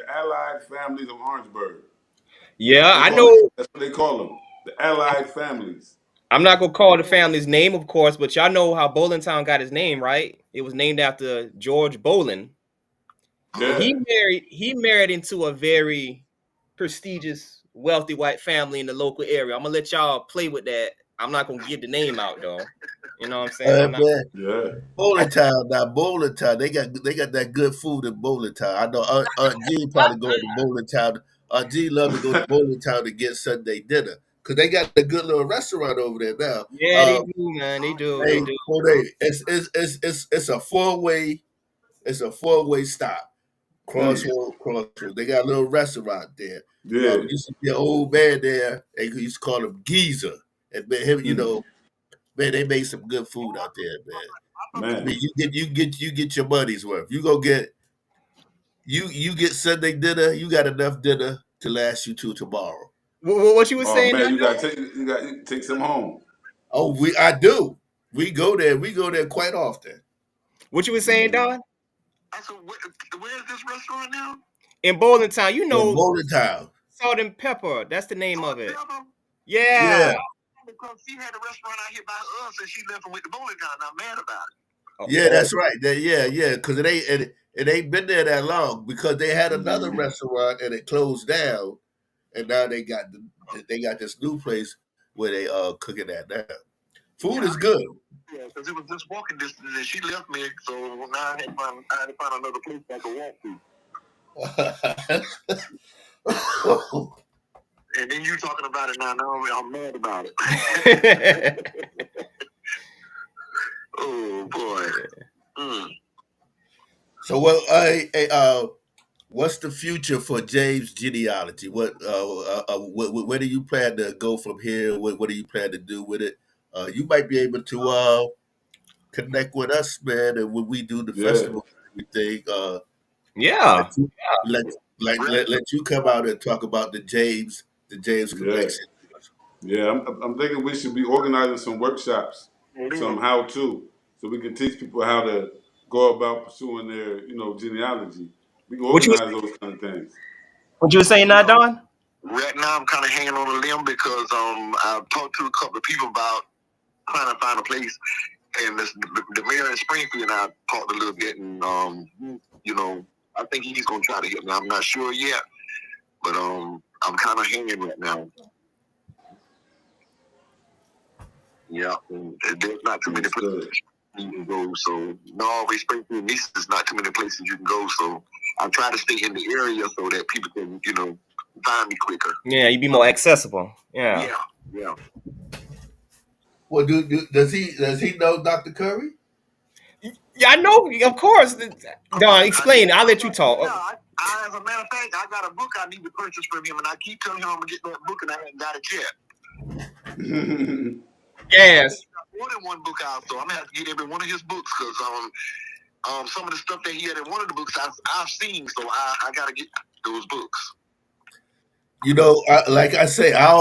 Allied families of Orangeburg. Yeah, I know. That's what they call them, the Allied families. I'm not gonna call the family's name, of course, but y'all know how Bowlintown got his name, right? It was named after George Bolin. Yeah. He married into a very prestigious, wealthy white family in the local area. I'm gonna let y'all play with that. I'm not gonna give the name out though. You know what I'm saying? Yeah. Bowlintown, they got that good food in Bowlintown. I know Aunt G probably go to Bowlintown. Aunt G love to go to Bowlintown to get Sunday dinner because they got a good little restaurant over there now. Yeah, they do, man. They do. It's a four-way. It's a four-way stop. Crossroad. They got a little restaurant there. Yeah. Used to be an old man there. They used to call him Geezer. And him, man, they make some good food out there, man. I mean, you get your money's worth. You go get you get Sunday dinner. You got enough dinner to last you till tomorrow. What you was saying? Man, you got to take some home. Oh, I do. We go there quite often. What you was saying, Don? So where is this restaurant now? In Bowlintown, you know. In Bowlintown. Salt and Pepper. That's the name of it. Pepper? Yeah. Because she had a restaurant out here by us, and she left and went to Bowlintown. I'm mad about it. Yeah, that's right. Yeah, because it ain't been there that long because they had another restaurant and it closed down, and now they got this new place where they cooking at now. Food is good. Yeah, because it was just walking distance, and she left me, so now I had to find another place I could walk to. And then you talking about it now I'm mad about it. Oh boy. So what's the future for James Genealogy? Where do you plan to go from here? What do you plan to do with it? You might be able to connect with us, man, and when we do the festival and everything. Let you come out and talk about the James connection. Yeah, I'm thinking we should be organizing some workshops, some how to, so we can teach people how to go about pursuing their, genealogy. We can organize those kind of things. What you were saying now, Don? Right now, I'm kind of hanging on a limb because I've talked to a couple of people about trying to find a place, and the mayor in Springfield and I talked a little bit, and you know, I think he's gonna try to help me. I'm not sure yet, but I'm kind of hanging right now. Yeah, and there's not too many places you can go. So Norway, Springfield, Nice is not too many places you can go. So I try to stay in the area so that people can, you know, find me quicker. Yeah, you be more accessible. Yeah. Yeah. Well, does he know Dr. Curry? Yeah, I know. Of course. Don, explain. I'll let you talk. Yeah, as a matter of fact, I got a book I need to purchase from him, and I keep telling him I'm gonna get that book, and I haven't got it yet. Yes. More than one book out, so I'm gonna have to get every one of his books because some of the stuff that he had in one of the books I've seen, so I gotta get those books. You know, like I say, I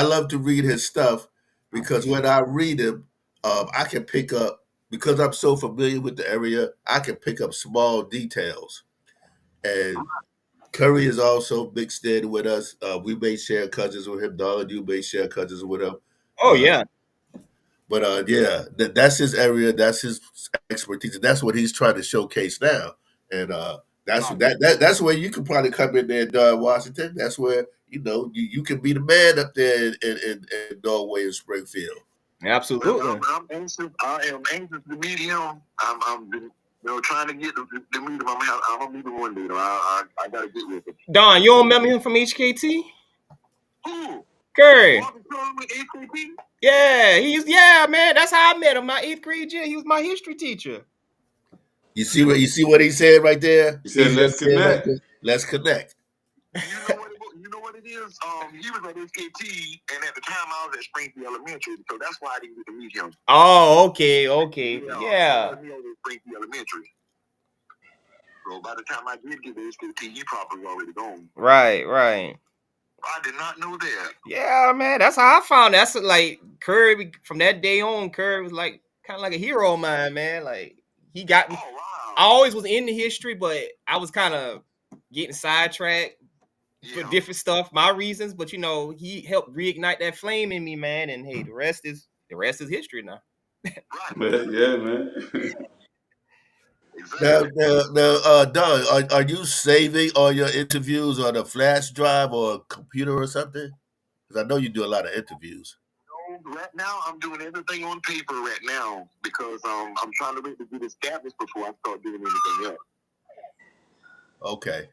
love to read his stuff because when I read him, I can pick up, because I'm so familiar with the area, I can pick up small details. And Curry is also mixed in with us. We may share cousins with him. Darla, you may share cousins with him. Oh yeah. But yeah, that's his area. That's his expertise. And that's what he's trying to showcase now. And that's where you can probably come in there in Washington. That's where you can be the man up there in Norway and Springfield. Absolutely. Well, I'm anxious. I am anxious to meet him. I'm trying to get to meet him. I'm gonna meet him one day. I gotta get with him. Don, you don't remember him from HKT? Who? Curry. With HKT? Yeah, man. That's how I met him. My 8th grade year. He was my history teacher. You see what he said right there? He said, "Let's connect." Let's connect. You know what it is? He was at HKT, and at the time I was at Springfield Elementary, so that's why I didn't get to meet him. Oh, okay. Yeah. He was at Springfield Elementary. So by the time I did get to HKT, he probably was already gone. Right. I did not know that. Yeah, man. That's how I found it. That's like Curry. From that day on, Curry was like kind of like a hero of mine, man. Like he got me. Oh, wow. I always was into history, but I was kind of getting sidetracked for different stuff, my reasons. But he helped reignite that flame in me, man. And hey, the rest is history now. Right. Yeah, man. Exactly. Now, Don, are you saving all your interviews on a flash drive or a computer or something? Because I know you do a lot of interviews. Right now, I'm doing everything on paper right now because I'm trying to wait to get established before I start doing anything else. Okay.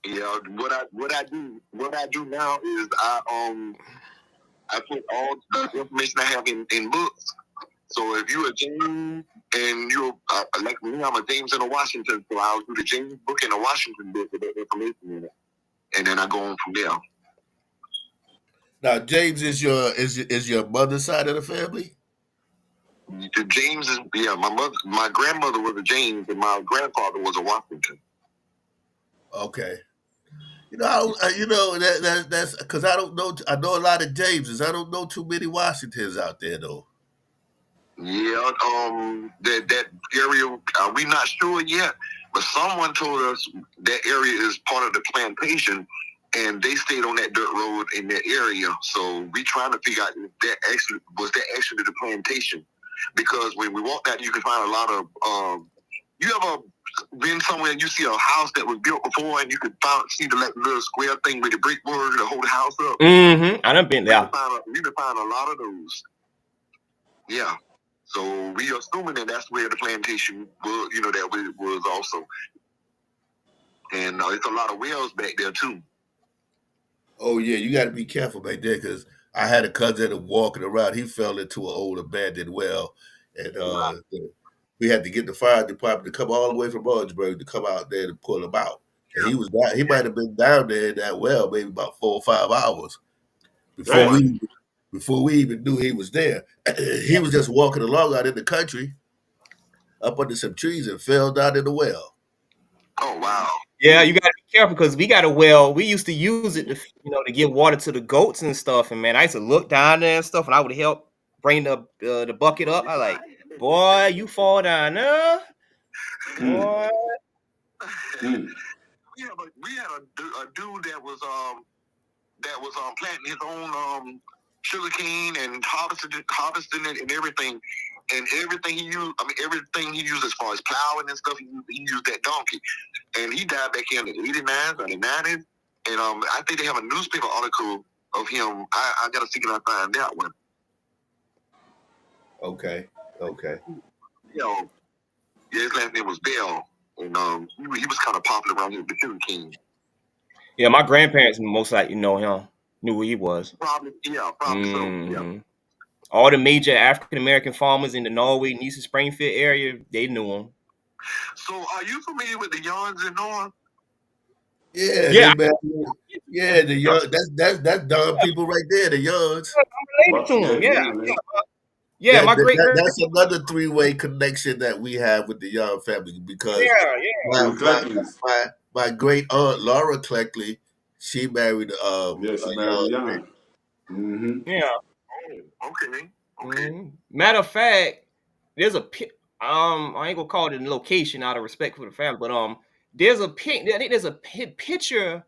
Yeah, what I do now is I put all the information I have in books. So if you're a James and you're like me, I'm a James and a Washington, so I'll do the James book and a Washington book with that information in it, and then I go on from there. Now, James is your mother's side of the family? The James is my grandmother was a James and my grandfather was a Washington. Okay. That's because I don't know. I know a lot of Jameses. I don't know too many Washingtons out there though. Yeah, that area we're not sure yet, but someone told us that area is part of the plantation, and they stayed on that dirt road in that area. So we trying to figure out if that actually the plantation, because when we walk that, you can find a lot of. You ever been somewhere and you see a house that was built before, and you could see the little square thing with the brickwork to hold the house up? Mm-hmm. I done been there. You can find a lot of those. Yeah. So we are assuming that that's where the plantation was, that was also. And it's a lot of wells back there too. Oh yeah, you got to be careful back there because I had a cousin that was walking around. He fell into an old abandoned well, and we had to get the fire department to come all the way from Orangeburg to come out there to pull him out. And he was down. He might have been down there in that well maybe about 4 or 5 hours before we even knew he was there. He was just walking along out in the country, up under some trees, and fell down in the well. Oh wow! Yeah, you got to be careful because we got a well. We used to use it to give water to the goats and stuff. And man, I used to look down there and stuff, and I would help bring the bucket up. I like, boy, you fall down there, boy. We had a dude that was that was planting his own sugar cane and harvesting it and everything. And everything he used, everything he used as far as plowing and stuff, he used that donkey. And he died back in the 89s or the 90s. And I think they have a newspaper article of him. I got to see if I find that one. Okay. Yeah, his last name was Bell. And he was kind of popular around here with the Sugar King. Yeah, my grandparents most likely know him, knew who he was. Probably so. Yeah. All the major African American farmers in the Norway, Nice, Springfield area, they knew him. So, are you familiar with the Yawns in North? Yeah. The young. That's dumb people right there. The Yawns. I'm related to him. Yeah. My great that's another three-way connection that we have with the Young family because my great aunt Laura Cleckley, she married she married Young. Mm-hmm. Yeah. Oh, okay. Mm-hmm. Matter of fact, there's a I ain't gonna call it a location out of respect for the family, but there's a picture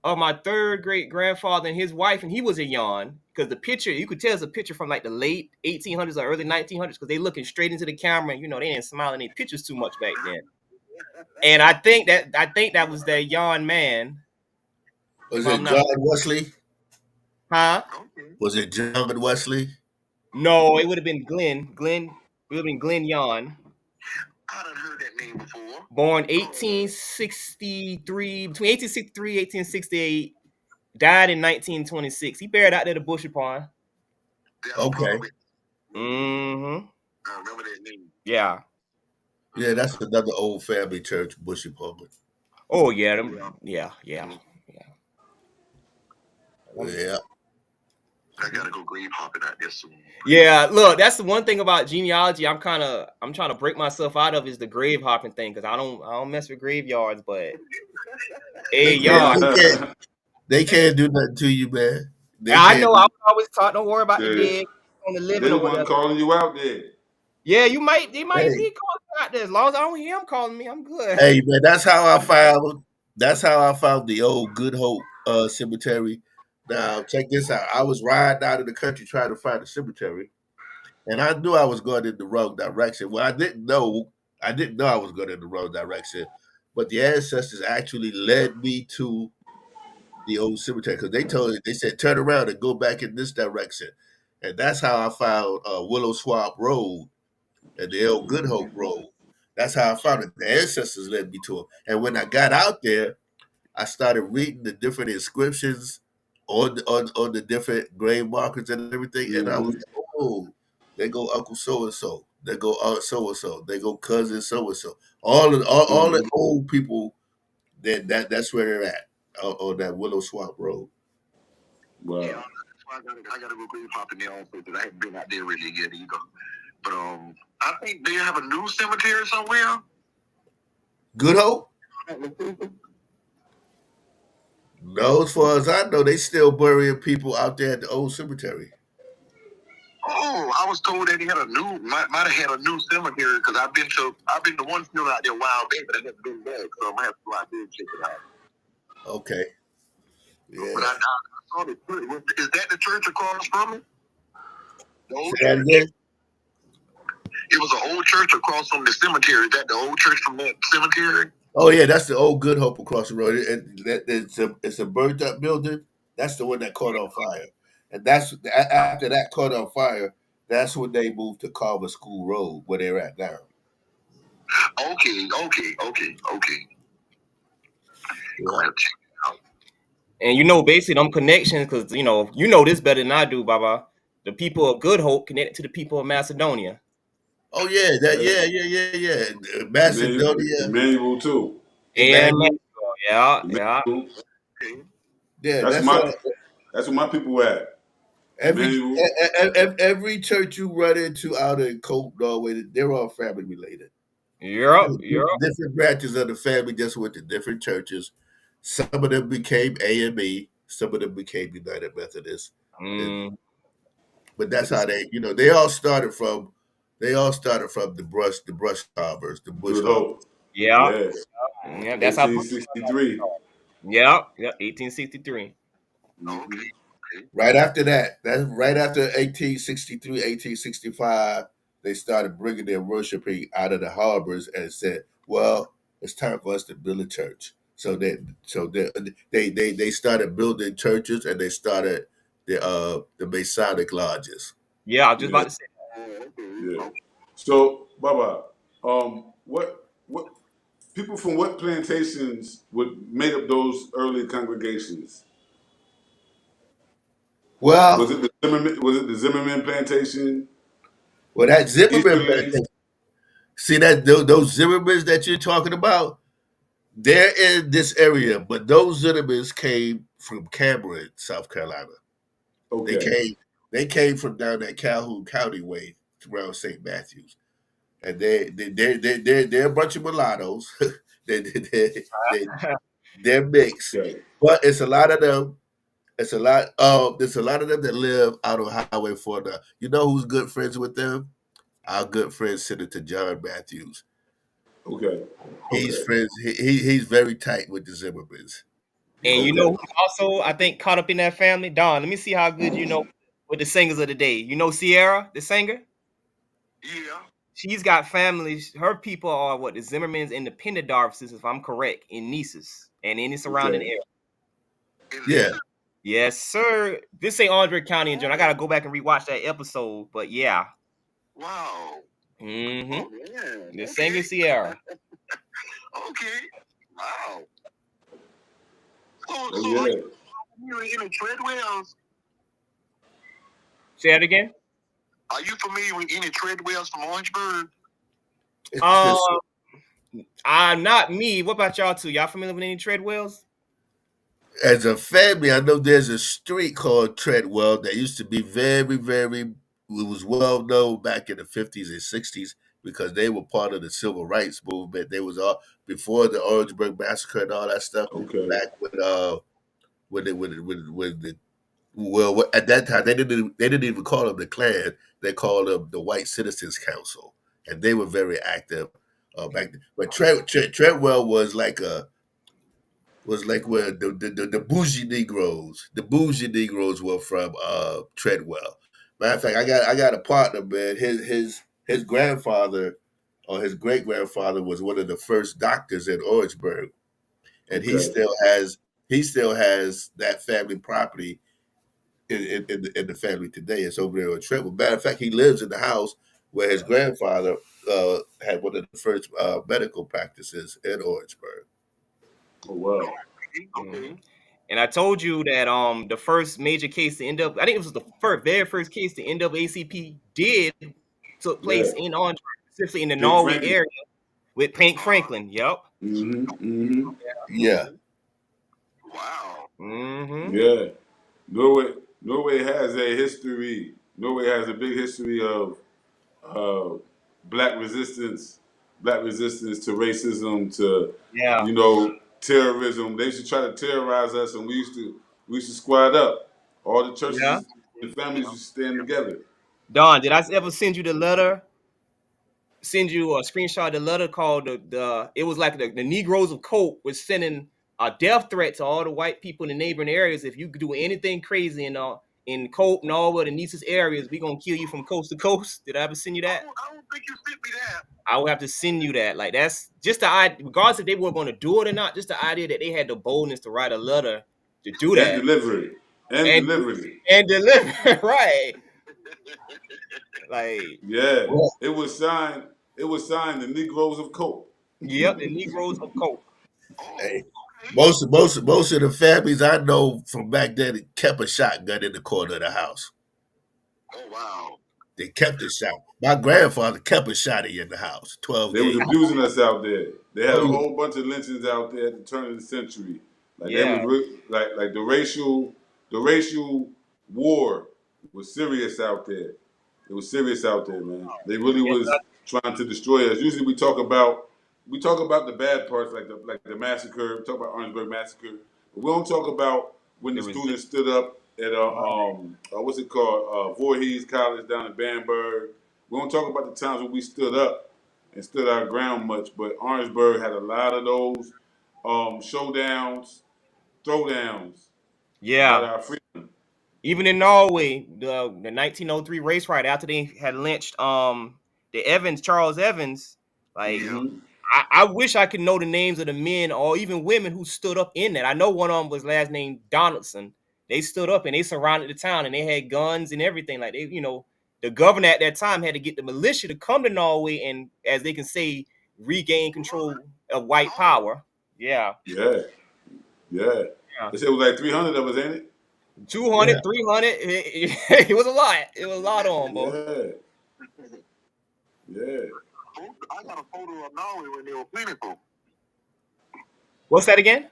of my third great grandfather and his wife, and he was a Yon, because the picture, you could tell it's a picture from like the late 1800s or early 1900s, because they looking straight into the camera, and they didn't smile in their pictures too much back then. And I think that was that Yon man. Was it John Wesley? Huh? Was it John Wesley? No, it would have been Glenn. It would have been Glenn Yon. I done heard that name before. Born 1863, between 1863 and 1868, died in 1926. He buried out there the Bushy Pond. Okay. Mm-hmm. I remember that name. Yeah. Yeah, that's another old family church, Bushy Pond. Oh yeah, yeah. I gotta go grave hopping out there soon. Yeah, look, that's the one thing about genealogy I'm trying to break myself out of, is the grave hopping thing, because I don't mess with graveyards, but hey, y'all, they can't do nothing to you, man. I know. I was always taught, don't worry about the dead on the living. They're the one calling you out there. Yeah, they might be calling me out there. As long as I don't hear him calling me, I'm good. Hey, man, that's how I found the old Good Hope cemetery. Now, check this out. I was riding out of the country trying to find a cemetery, and I knew I was going in the wrong direction. Well, I didn't know I was going in the wrong direction, but the ancestors actually led me to the old cemetery, because they said turn around and go back in this direction, and that's how I found Willow Swamp Road and the old Good Hope Road. That's how I found it. The ancestors led me to it, and when I got out there, I started reading the different inscriptions on the different grave markers and everything, and I was like, oh, they go Uncle so and so, they go Aunt so and so, they go cousin so and so. All the old people, that's where they're at on that Willow Swamp Road. Wow. Yeah, I gotta go grave hopping there also, because I haven't been out there really yet either. But I think they have a new cemetery somewhere. Good Hope? No, as far as I know, they still burying people out there at the old cemetery. Oh, I was told that he had might have had a new cemetery, because I've been to one funeral out there a while back, but I never been back, so I'm gonna have to go out there and check it out. Okay. Yeah. But I saw the church. Is that the church across from it? The old church? It was an old church across from the cemetery. Is that the old church from that cemetery? Oh yeah, that's the old Good Hope across the road. It's a burnt up building. That's the one that caught on fire, and that's after that caught on fire. That's when they moved to Carver School Road, where they're at now. Okay. Yeah. And basically them connections, because you know this better than I do, Baba. The people of Good Hope connected to the people of Macedonia. Oh yeah, Macedonia, Emmanuel too. Yeah. Yeah, that's where my people were at. Every church you run into out in Cope, Norway, they're all family related. Yep. Different branches of the family just went to different churches. Some of them became AME. Some of them became United Methodist. But that's how they all started from. They all started from the brush carvers, the bush carvers. Yeah. That's 1863. Yep, 1863. Okay. Right after that, that's right after 1863, 1865, they started bringing their worshiping out of the harbors and said, "Well, it's time for us to build a church." So they started building churches and they started the Masonic lodges. Yeah, I was just Yeah, about to say. Oh, yeah. okay. So, Baba, what people from what plantations would made up those early congregations? Was Well, it the Zimmerman? Was it the Zimmerman plantation, well, that Zimmerman Easterlings? plantation. See that those Zimmermans that you're talking about, they're in this area, but those Zimmermans came from Cameron, South Carolina. They Okay, came they came from down that Calhoun County way around St. Matthews, and they're a bunch of mulattoes. They they're mixed, okay, but it's a lot of them. It's a lot. There's a lot of them that live out on Highway 4. Now, you know who's good friends with them? Our good friend Senator John Matthews. okay, He's okay, friends. He's very tight with the Zimmermans. And you know okay. who's also, I think, caught up in that family? Don, let me see how good you know with the singers of the day. You know Sierra, the singer? Yeah. She's got families. Her people are what the Zimmermans and the Penderdarvises, if I'm correct, in Nices and in the surrounding Okay. area. In Yeah, Lisa? Yes, sir. This ain't Andre County in general. I gotta go back and rewatch that episode, but yeah. Wow. Mm-hmm. Oh man. The Okay. singer Sierra. Okay. Wow. So, Oh so are yeah. you in the Treadwells? Say that again. Are you familiar with any Treadwells from Orangeburg? it's Uh, just not me. What about y'all two? Y'all familiar with any Treadwells? as a family, I know there's a street called Treadwell that used to be very, very. It was well known back in the 50s and 60s because they were part of the civil rights movement. They was all before the Orangeburg massacre and all that stuff. Okay. Back when the at that time they didn't even call them the Klan. They called them the White Citizens Council, and they were very active back then. But Treadwell was like where the bougie Negroes were from Treadwell. Matter of fact, I got a partner, man. His grandfather or his great grandfather was one of the first doctors in Orangeburg, and Okay. he still has that family property in the family today. It's over there on Treadwell. Matter of fact, he lives in the house where his grandfather had one of the first medical practices in Orangeburg. Oh wow. Okay. Mm-hmm. And I told you that the first major case to end up, I think it was the very first case the NAACP did took Yeah. place in Orangeburg, specifically in the Big Norway Frankie. area with Pink Franklin. Yep. Mm-hmm. Mm-hmm. Yeah. Wow. Mm-hmm. Yeah. Norway has a history. Norway has a big history of uh, black resistance, black resistance to racism, to Yeah. terrorism. They used to try to terrorize us, and we used to squad up. All the Yeah. churches, the families used to stand together. Don, did I ever send you the letter? Send you a screenshot of the letter called the it was like the Negroes of Cope was sending a death threat to all the white people in the neighboring areas. If you do anything crazy in Cope and all of the Nice's areas, we gonna kill you from coast to coast. Did I ever send you that? I don't think you sent me that. I will have to send you that. Like that's just the idea, regardless if they were gonna do it or not, just the idea that they had the boldness to write a letter to do And that delivery. And and delivery. and deliver right. Like, Yeah. Well, It was signed. It was signed the Negroes of Cope. yep, the Negroes of Cope. hey, Oh, okay. most of the families I know from back then kept a shotgun in the corner of the house. Oh wow. They kept a shot. My grandfather kept a shotty in the house, 12 They was gauge. abusing us out there. They had Oh a yeah, whole bunch of lynchings out there at the turn of the century. Like they was Yeah, like the racial war was serious out there. It was serious out there, man. They really yeah, was trying to destroy us. Usually we talk about the bad parts like the massacre. We talk about Orangeburg massacre, but we don't talk about when the the resistance. students stood up at what's it called Voorhees College down in Bamberg. We don't talk about the times when we stood up and stood our ground much, but Orangeburg had a lot of those showdowns, throwdowns. about Yeah. our freedom. Even in Norway, the 1903 race riot, after they had lynched the Charles Evans, like Yeah. Mm-hmm. I wish I could know the names of the men or even women who stood up in that. I know one of them was last name Donaldson. They stood up and they surrounded the town and they had guns and everything. Like the governor at that time had to get the militia to come to Norway and, as they can say, regain control of white power. Yeah. Yeah, yeah. Yeah. They said it was like 300 of us, ain't it? 200, Yeah. 300. It was a lot. It was a lot on them, boy. Yeah, yeah. I got a photo of Norway when they were plentiful. What's that again?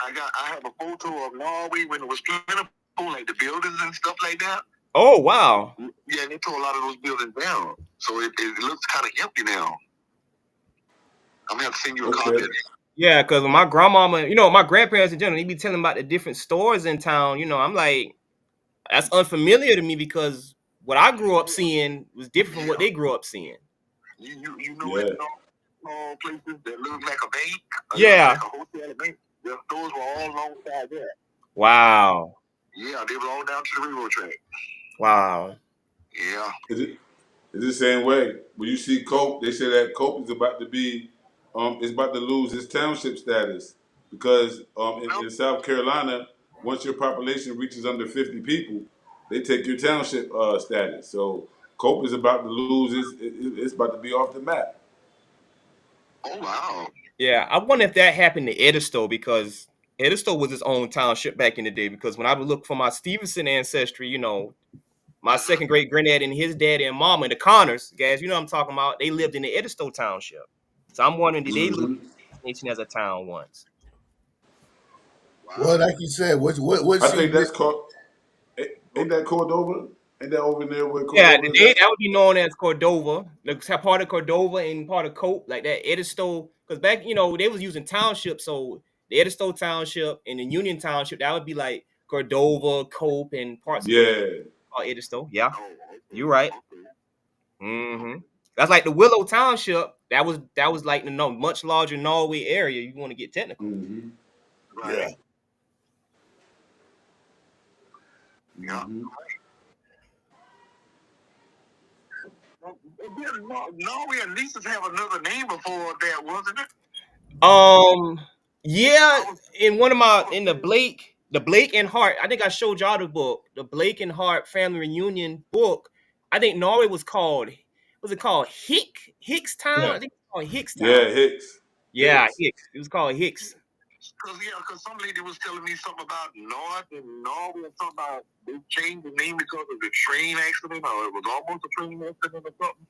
I have a photo of Norway when it was plentiful, like the buildings and stuff like that. Oh, wow. Yeah, they tore a lot of those buildings down, so it looks kind of empty now. I'm gonna have to send you a copy of it. Yeah, because my grandmama, my grandparents in general, they be telling about the different stores in town. I'm like, that's unfamiliar to me because what I grew up seeing was different from what they grew up seeing. You know Yeah. in small places that look like a bank, Yeah. like a hotel, a bank. The stores were all alongside there. Wow. Yeah, they were all down to the railroad track. Wow. Yeah. It's the same way. When you see Cope, they say that Cope is about to be, is about to lose its township status because in South Carolina, once your population reaches under 50 people, they take your township status. So Cope is about to lose it's about to be off the map. Oh wow. Yeah, I wonder if that happened to Edisto because Edisto was its own township back in the day. Because when I would look for my Stevenson ancestry, my second great granddad and his daddy and mama, the Connors, guys, you know what I'm talking about. They lived in the Edisto township. So I'm wondering, did they live in the nation as a town once? Well, like you said, what I she think did. that's called, ain't that Cordova? Ain't that over there where Yeah, Cordova is at? that would be known as Cordova, the part of Cordova and part of Cope, like that Edisto. Because back, they was using townships, so the Edisto township and the Union township, that would be like Cordova, Cope, and parts of Yeah. Edisto. Yeah, Oh, okay. you're right. Okay. That's like the Willow township. That was like the much larger Norway area. You want to get technical. Mm-hmm. Right. Yeah. Yeah. Mm-hmm. Norway at least have another name before that, wasn't it? Yeah, in the Blake and Hart, I think I showed y'all the book, the Blake and Hart family reunion book. I think Norway was it called Hickstown? Yeah. I think it's called Hickstown. Yeah, Hicks. Yeah, Hicks. Hicks. It was called Hicks. Because some lady was telling me something about North and Norway and something about they changed the name because of the train accident, or it was almost a train accident or something.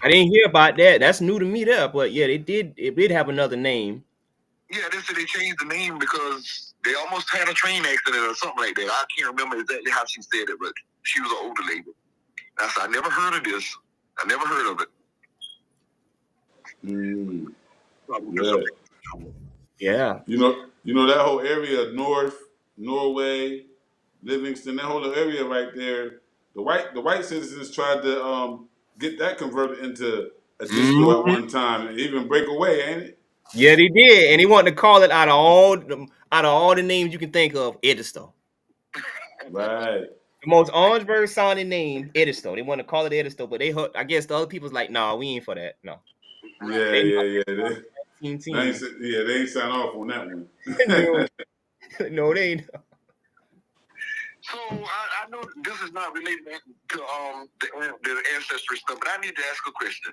I didn't hear about that. That's new to me there, but yeah, it did have another name. Yeah, they said they changed the name because they almost had a train accident or something like that. I can't remember exactly how she said it, but she was an older lady. I said, I never heard of this. I never heard of it. Mm. Yeah. Yeah. You know that whole area, Norway, Livingston, that whole area right there. The white citizens tried to get that converted into a disco at one time and even break away, ain't it? Yeah, they did, and they wanted to call it out of all the names you can think of, Edisto. Right. The most Orangeburg sounding name, Edisto. They want to call it Edisto, but I guess the other people's like, nah, we ain't for that. No. Yeah. They ain't sign off on that one. No, they ain't. So I know this is not related to the ancestry stuff, but I need to ask a question.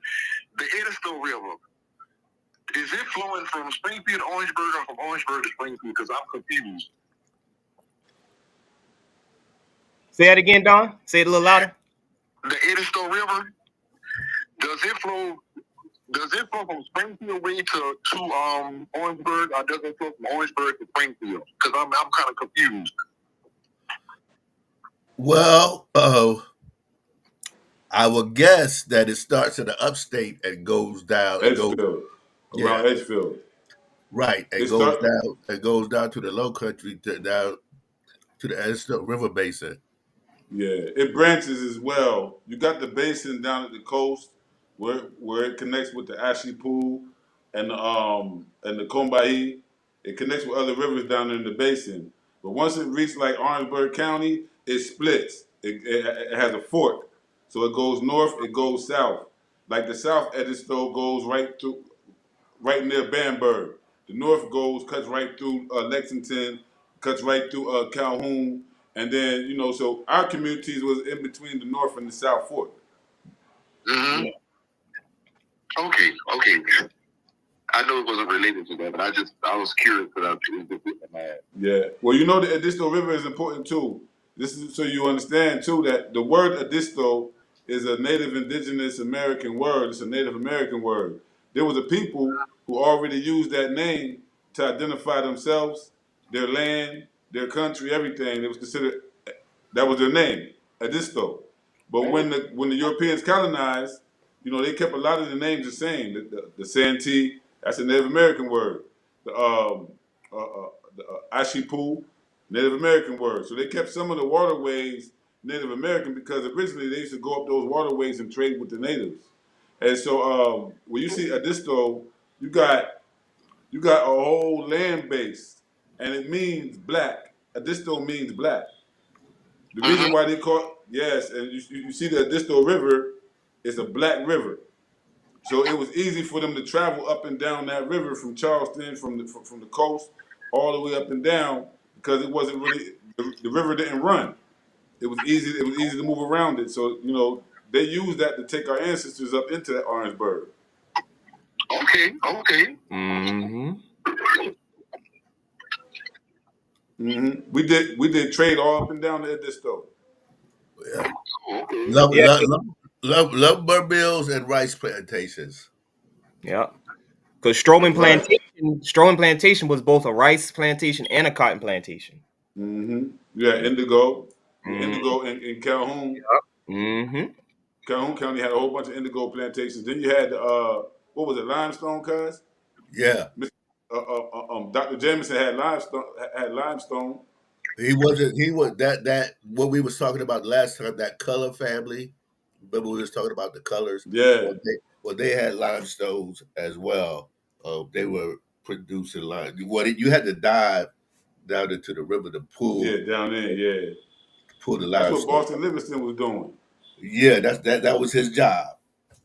The Edisto River, is it flowing from Springfield to Orangeburg or from Orangeburg to Springfield? Because I'm confused. Say that again, Don. Say it a little louder. The Edisto River, does it flow from Springfield way to Orangeburg, or does it flow from Orangeburg to Springfield? Because I'm kind of confused. Well, I would guess that it starts in the upstate and goes down. Edgefield. Yeah. Around Edgefield. Right. It goes down. It goes down to the low country, down to the Edisto River basin. Yeah, it branches as well. You got the basin down at the coast where it connects with the Ashley Pool and the Combahee. It connects with other rivers down in the basin. But once it reaches like Orangeburg County, it splits. It has a fork. So it goes north, it goes south. Like the south Edisto goes right near Bamberg. The north cuts right through Lexington, cuts right through Calhoun. And then, so our communities was in between the north and the south fork. Mm-hmm. Okay. I know it wasn't related to that, but I was curious about it. Yeah. Well, the Edisto River is important too. This is so you understand too that the word Edisto is a Native Indigenous American word. It's a Native American word. There was a people who already used that name to identify themselves, their land, their country, everything. It was considered that was their name, Edisto. But when the Europeans colonized, they kept a lot of the names the same. The Santee, that's a Native American word. The Ashipu, Native American word. So they kept some of the waterways Native American because originally they used to go up those waterways and trade with the natives. And so when you see Edisto, you got a whole land base, and it means black. Edisto means black. The reason why they call and you see the Edisto River is a black river. So it was easy for them to travel up and down that river from Charleston, from the coast, all the way up and down, because it wasn't really the river didn't run. It was easy to move around it. So they used that to take our ancestors up into that Orangeburg. Okay. Mm-hmm. Mm-hmm. We did trade all up and down the Edisto. Yeah. Okay. Lumber mills and rice plantations. Yeah. Because Stroman Plantation was both a rice plantation and a cotton plantation. Mm-hmm. Yeah, indigo. Indigo in Calhoun. Mm-hmm. Calhoun County had a whole bunch of indigo plantations. Then you had what was it, limestone, cuz? Yeah. Dr. Jameson had limestone. He was that what we was talking about last time, that color family. Remember we was talking about the colors? Yeah. Well, they had limestones as well. They were producing lime. You had to dive down into the river to pull. Yeah, down there, yeah. Pull the That's limestone. what Boston Livingston was doing. Yeah, that was his job.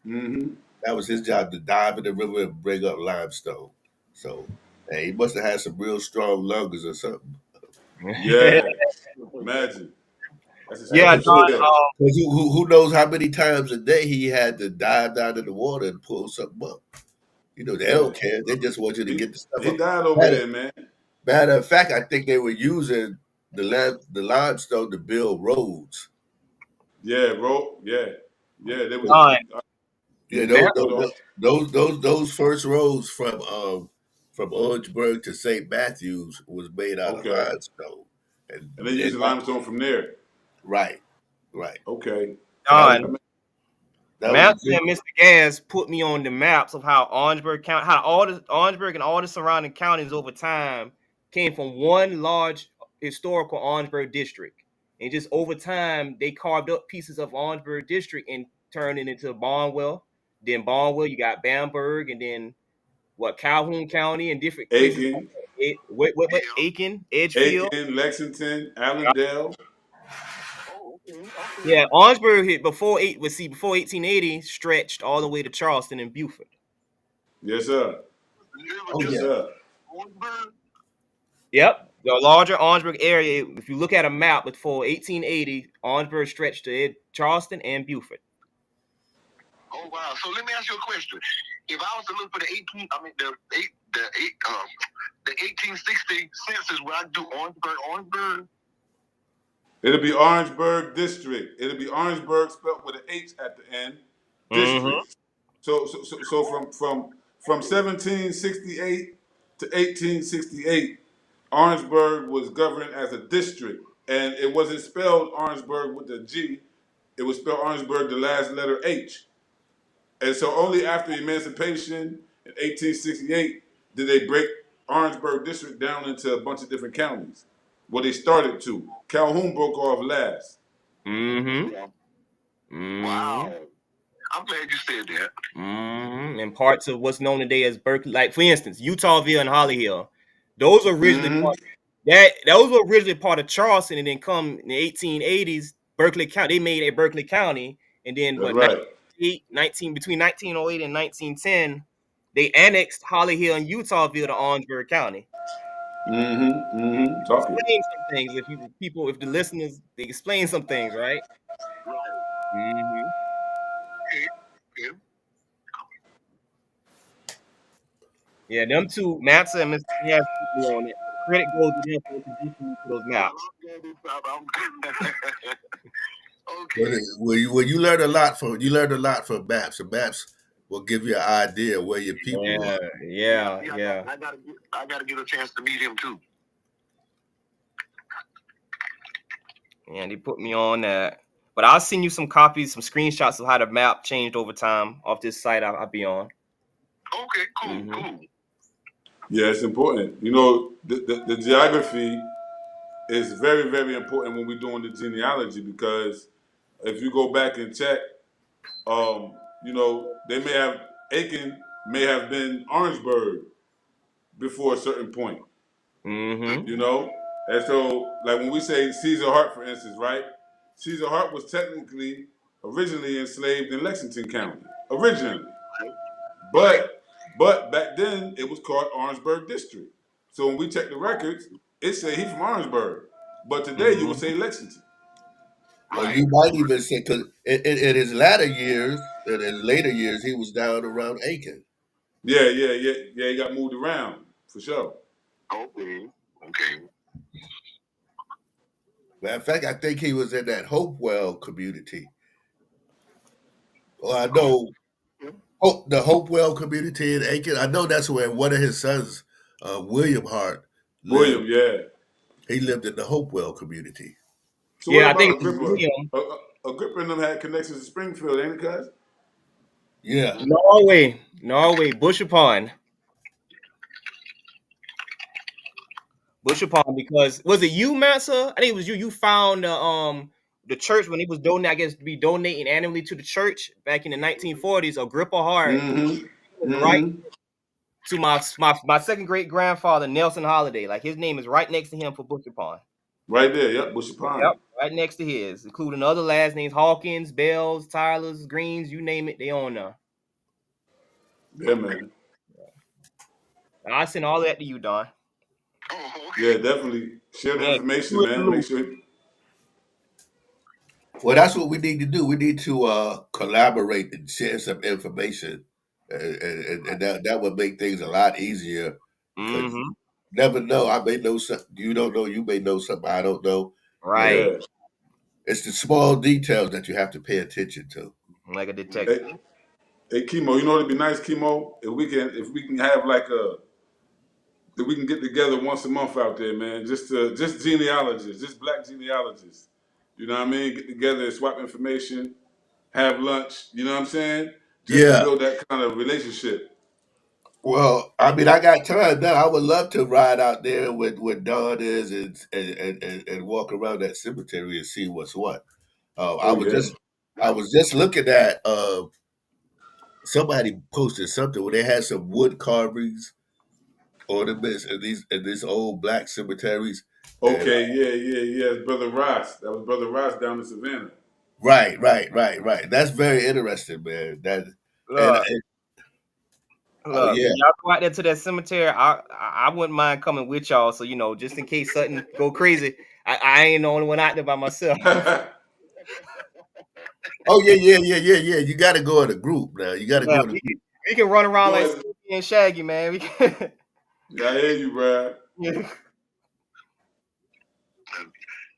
Mm-hmm. That was his job, to dive in the river and bring up limestone. So, hey, he must have had some real strong lungs or something. Yeah. Imagine. That's a Yeah, who knows how many times a day he had to dive down in the water and pull something up. They don't care. They just want you to get the stuff He up. died over there, man. Matter of fact, I think they were using the limestone to build roads. Yeah, bro. Yeah. They was. Those first roads from Orangeburg to St. Matthews was made out of limestone, and they used limestone from there. Right. Okay. Matthew and Mr. Gas put me on the maps of how Orangeburg County, Orangeburg and all the surrounding counties over time came from one large historical Orangeburg district. And just over time, they carved up pieces of Orangeburg district and turned it into Barnwell. Then Barnwell, you got Bamberg, and then Calhoun County and different places. Aiken, Edgefield. Aiken, Lexington, Allendale. Yeah, Orangeburg hit before 1880 stretched all the way to Charleston and Beaufort. Yes, sir. Sir. Yep, the larger Orangeburg area. If you look at a map before 1880, Orangeburg stretched to Charleston and Beaufort. Oh wow! So let me ask you a question. If I was to look for the 1860 census, would I do Orangeburg? It'll be Orangeburg District. It'll be Orangeburg spelled with an H at the end. District. Mm-hmm. So from 1768 to 1868, Orangeburg was governed as a district, and it wasn't spelled Orangeburg with a G. It was spelled Orangeburg, the last letter H. And so only after emancipation in 1868 did they break Orangeburg District down into a bunch of different counties. Well, they started to. Calhoun broke off last. Mm-hmm. Wow. I'm glad you said that. And parts of what's known today as Berkeley, like for instance, Utahville and Holly Hill, those originally That was originally part of Charleston, and then come in the 1880s, Berkeley County. They made it Berkeley County, and then That's right. between 1908 and 1910, they annexed Holly Hill and Utahville to Orangeburg County. Talking. Explain some things if the listeners, they explain some things, right? Mm-hmm. Okay. Yeah, them two, Matza and Mr. Has put me on it. Credit goes to them for introducing me to those maps. Okay. Well, you learn a lot from maps. The maps will give you an idea of where your people are. Yeah. I gotta get a chance to meet him too. Yeah, they put me on that. But I'll send you some copies, some screenshots of how the map changed over time off this site I'll be on. Okay, cool. Yeah, it's important. You know, the geography is very, very important when we're doing the genealogy, because if you go back and check, you know, Aiken may have been Orangeburg before a certain point. Mm-hmm. You know? And so, like when we say Caesar Hart, for instance, right? Caesar Hart was technically originally enslaved in Lexington County. Originally. But back then it was called Orangeburg District. So when we check the records, it say he's from Orangeburg. But today you will say Lexington. Or you might even say, because in his latter years, in his later years, he was down around Aiken. Yeah, he got moved around for sure. Okay. Matter of fact, I think he was in that Hopewell community. Well, I know the Hopewell community in Aiken. I know that's where one of his sons, William Hart, lived. William, yeah. He lived in the Hopewell community. So Yeah, what I about think Agrippa? William. Agrippa and them had connections to Springfield, ain't it, cuz? Yeah. Norway, Bush upon, because was it you, Massa? I think it was you. You found the church when it was donating, I guess, to be donating annually to the church back in the 1940s. Agrippa Hart was right to my second great grandfather Nelson Holiday. Like his name is right next to him for Bush upon. Right there, yep, Bushy Pine. Yep, right next to his, including other last names: Hawkins, Bells, Tylers, Greens, you name it, they own there. Yeah, man. I send all that to you, Don. Oh, okay. Yeah, definitely. Share the Yeah, information, man. Make sure. Well, that's what we need to do. We need to collaborate and share some information, and that would make things a lot easier. Because Mm-hmm. never know. I may know something you don't know. You may know something I don't know. Right. Yeah. It's the small details that you have to pay attention to. Like a detective. Hey, Chemo, you know it'd be nice, Chemo, if we can have if we can get together once a month out there, man. Just genealogists, just black genealogists. You know what I mean? Get together and swap information, have lunch. You know what I'm saying? Just to Yeah. build that kind of relationship. Well, I mean, I got time now. I would love to ride out there with Don is and walk around that cemetery and see what's what. I was just looking at somebody posted something where they had some wood carvings ornaments in these old black cemeteries. Okay, yeah. It's Brother Ross. That was Brother Ross down in Savannah. Right. That's very interesting, man. Look, oh yeah. when y'all go out there to that cemetery, I wouldn't mind coming with y'all. So just in case something go crazy, I ain't the only one out there by myself. Oh yeah. You got to go in a group now. You got to go in a group. We can run around like Snoopy and Shaggy, man. Yeah, I hear you, bro.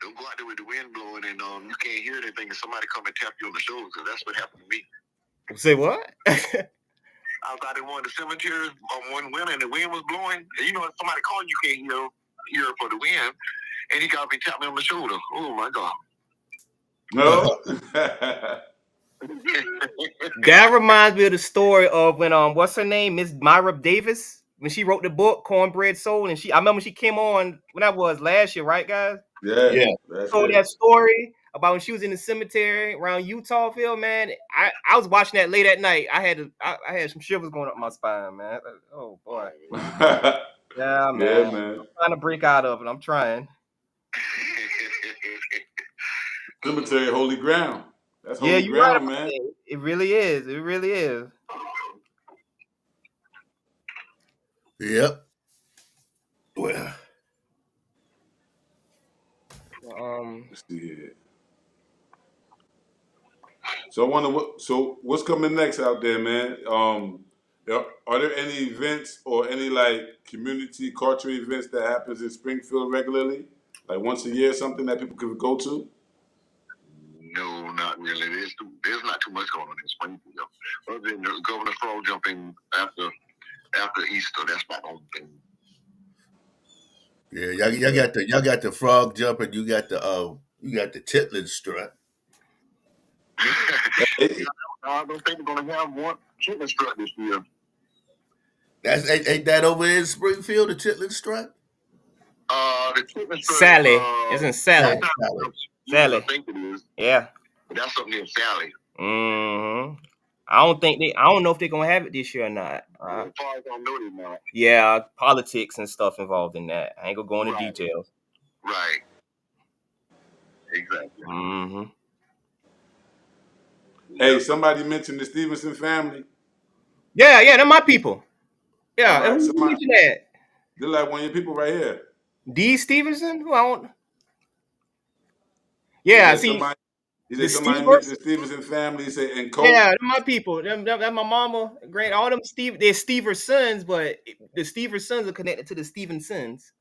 Don't go out there with the wind blowing and you can't hear anything, and somebody come and tap you on the shoulder. Cause that's what happened to me. Say what? I was out in one of the cemeteries one winter, and the wind was blowing. And if somebody calling, you can't hear for the wind. And he got me tapping me on the shoulder. Oh my God. No. That reminds me of the story of when what's her name, Miss Myra Davis, when she wrote the book Cornbread Soul, and I remember she came on when that was last year, right, guys? Yeah. So that story about when she was in the cemetery around Utahville, man. I was watching that late at night. I had some shivers going up my spine, man. Oh boy. Yeah, Yeah, man. man. I'm trying to break out of it. I'm trying. Cemetery, holy ground. That's Yeah, holy you're right ground, about man. that. It really is. It really is. Yep. Well, Let's see here. So I wonder what's coming next out there, man. Are there any events or any like community culture events that happens in Springfield regularly, like once a year, something that people could go to? No, not really. There's not too much going on in Springfield. Other than the Governor Frog jumping after Easter, that's my own thing. yeah, y'all got the frog jump, and you got the chitlin strut. I don't think we're gonna have one chitlin strut this year. Ain't that over in Springfield, the chitlin strut? The chitlin strut. Sally. Isn't Sally? Sally. I think it is. Yeah. But that's something near Sally. Mm-hmm. I don't know if they're gonna have it this year or not. As far as I know, they're not. Yeah, politics and stuff involved in that. I ain't gonna go into details. Right. Exactly. Mm-hmm. Hey, somebody mentioned the Stevenson family. Yeah, they're my people. Yeah, All right, who somebody- mentioned that? They're like one of your people right here. D. Stevenson? Who I don't. Yeah, see, He the said somebody Stevers? mentioned the Stevenson family. He said, and Coke. Yeah, they're my people. Them my mama, great. All them they're Stever sons, but the Stever sons are connected to the Stevensons.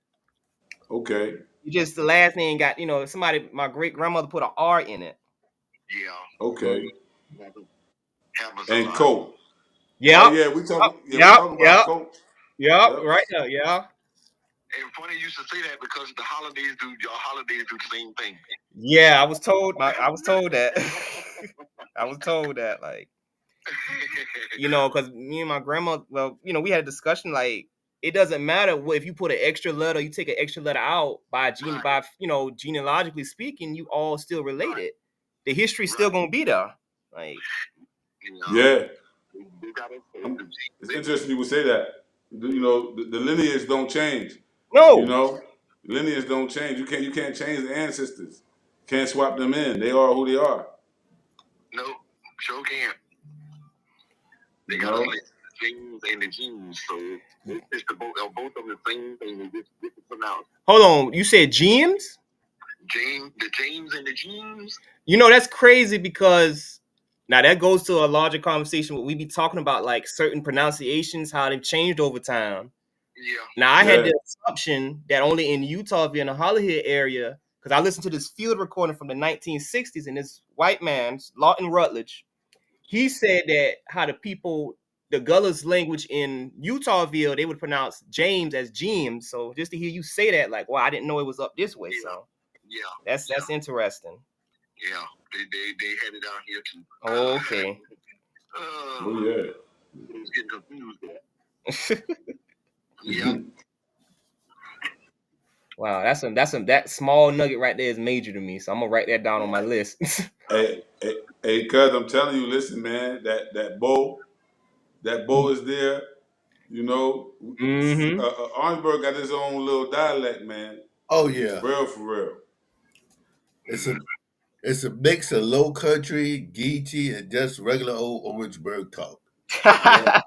Okay. Just the last name got, somebody, my great grandmother put an R in it. Yeah. Okay. Happens And a lot. Coke. Yeah. Oh, yeah, we talking about Coke. Yep, right there, yeah. And funny you should say that because your holidays do the same thing. Yeah, I was told that. I was told that, like, because me and my grandma, well, we had a discussion, like, it doesn't matter if you put an extra letter, you take an extra letter out by genealogically speaking, you all still related. Right. The history's still gonna be there. Like, yeah. It's interesting you would say that. The lineage don't change. No. Lineage don't change. You can't change the ancestors. Can't swap them in. They are who they are. No, sure can't. They got the genes and the genes, so it's both of them the same thing. They just pronounced. Hold on, you said genes? The genes and the genes. That's crazy because now that goes to a larger conversation where we be talking about like certain pronunciations, how they've changed over time. Yeah. Now I had the assumption that only in Utah, in the Hollywood area, because I listened to this field recording from the 1960s, and this white man, Lawton Rutledge, he said that how the Gullah's language in Utahville, they would pronounce James as James. So just to hear you say that, like, wow, I didn't know it was up this way. Yeah. So yeah, that's interesting. Yeah, they had it out here too. Oh, okay. Oh yeah. I was getting confused there. Yeah. Wow, that small nugget right there is major to me. So I'm gonna write that down on my list. hey, cuz I'm telling you, listen, man, that bow is there. Mm-hmm. Orangeburg got his own little dialect, man. Oh yeah. For real. It's a mix of low country, geechee, and just regular old Orangeburg talk. Yeah,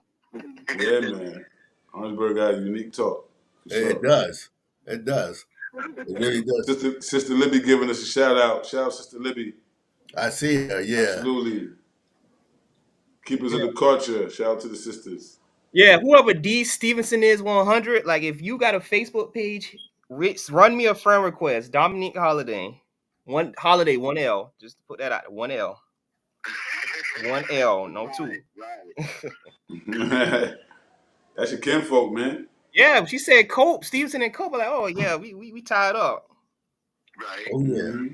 man. Orangeburg got a unique talk. It does. It does. It really does. Sister Libby giving us a shout out. Shout out, Sister Libby. I see her, yeah. Absolutely. Keepers of the culture. Shout out to the sisters. Yeah, whoever D. Stevenson is 100, like if you got a Facebook page, run me a friend request. Dominique Holiday. One L. Just put that out. 1L. 1L, no 2. That's your kinfolk, man. Yeah, she said Cope, Stevenson and Cope. Like, oh yeah, we tied up. Right. Oh yeah. Mm-hmm.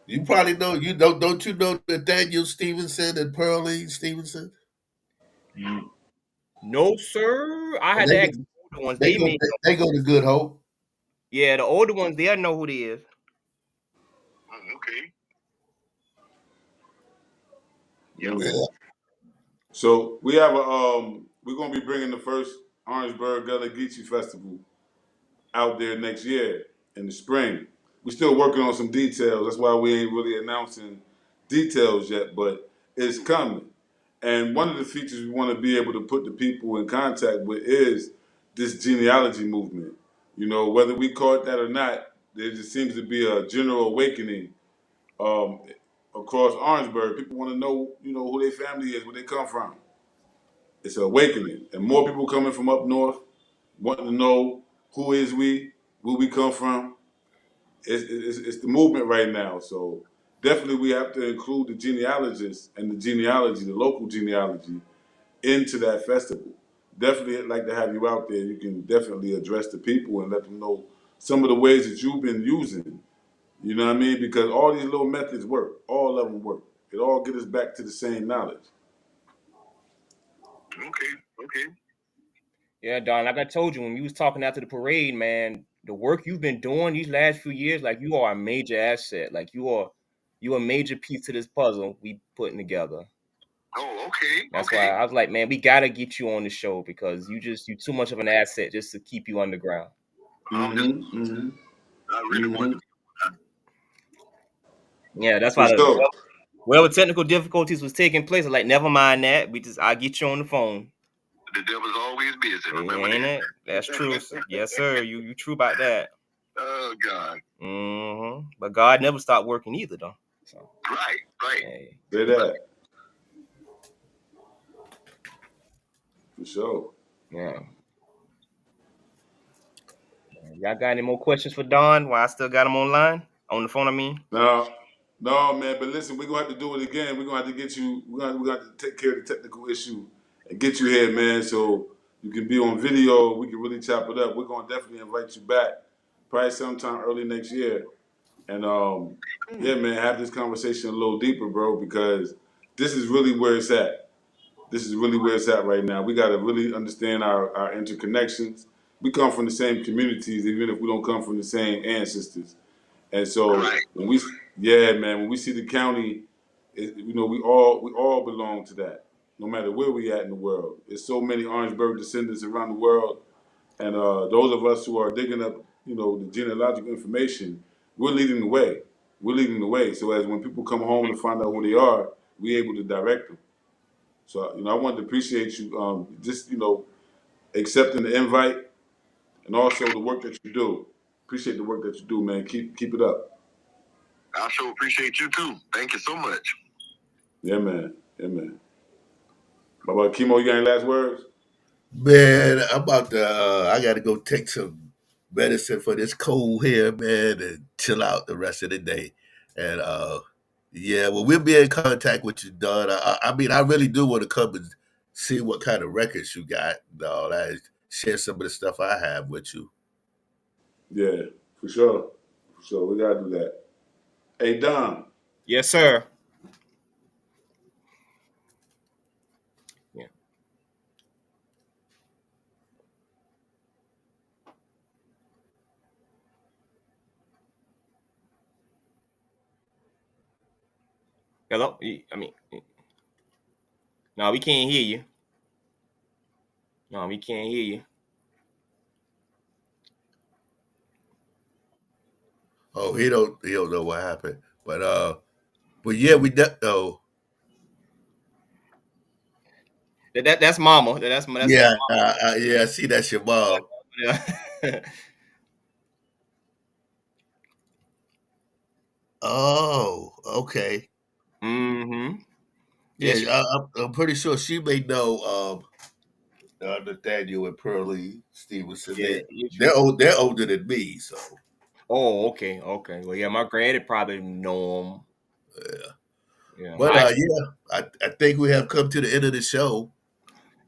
You probably know. Don't you know Nathaniel Stevenson and Pearline Stevenson? No, sir. I had to ask the older ones. They go to Good Hope. Yeah, the older ones, they'll know who they is. Okay. Yeah. So we have we're gonna be bringing the first Orangeburg Gullah Geechee Festival out there next year in the spring. We're still working on some details. That's why we ain't really announcing details yet, but it's coming. And one of the features we want to be able to put the people in contact with is this genealogy movement. You know, whether we call it that or not, there just seems to be a general awakening um, across Orangeburg. People want to know, you know, who their family is, where they come from. It's an awakening, and more people coming from up north wanting to know who is we, where we come from. It's the movement right now. So definitely we have to include the genealogists and the genealogy, the local genealogy, into that festival. Definitely I'd like to have you out there. You can definitely address the people and let them know some of the ways that you've been using. You know what I mean? Because all these little methods work. All of them work. It all get us back to the same knowledge. Okay. Yeah, Don, like I told you when you was talking after the parade, man, the work you've been doing these last few years, like you are a major asset. Like you a major piece to this puzzle we putting together. Oh, okay. That's why I was like, man, we gotta get you on the show because you too much of an asset just to keep you underground. I really want to. Yeah, that's For why sure. wherever technical difficulties was taking place, I'm like, never mind that. I'll get you on the phone. The devil's always busy. Remember Ain't that? it? That's true. Yes, sir. You true about that. Oh God. But God never stopped working either, though. So Right. hey. Say that. For sure. Yeah. Y'all got any more questions for Don while I still got him online? On the phone, I mean? No, man. But listen, we're gonna have to do it again. We're gonna have to get you. We're gonna have to take care of the technical issue and get you here, man. So you can be on video. We can really chop it up. We're gonna definitely invite you back, probably sometime early next year. And yeah, man, have this conversation a little deeper, bro, because this is really where it's at. This is really where it's at right now. We got to really understand our interconnections. We come from the same communities, even if we don't come from the same ancestors. And so when when we see the county, you know, we all belong to that, no matter where we at in the world. There's so many Orangeburg descendants around the world, and those of us who are digging up, you know, the genealogical information, we're leading the way. We're leading the way. So as when people come home to find out who they are, we're able to direct them. So you know, I wanted to appreciate you, just you know, accepting the invite and also the work that you do. Appreciate the work that you do, man. Keep it up. I sure appreciate you too. Thank you so much. Yeah, man. Yeah, man. Baba Kimo, you got any last words? Man, I'm about to. I got to go take some medicine for this cold here, man, and chill out the rest of the day. And yeah, well, we'll be in contact with you, Don. I mean, I really do want to come and see what kind of records you got, and all that. Share some of the stuff I have with you. Yeah, for sure. For sure. We gotta do that. Hey Don. Yes, sir. Yeah. Hello? I mean, no, we can't hear you. No, we can't hear you. Oh, he don't know what happened, but yeah, oh That's Mama. That's yeah, Mama. yeah. I see that's your mom. Yeah. Oh, okay. mm-hmm. Yeah, Yes. I'm pretty sure she may know Nathaniel and Pearlie Stevenson. Yeah. They're older than me, so Oh, okay. Well, yeah, my granny probably know him. yeah. Yeah. But yeah, I think we have come to the end of the show.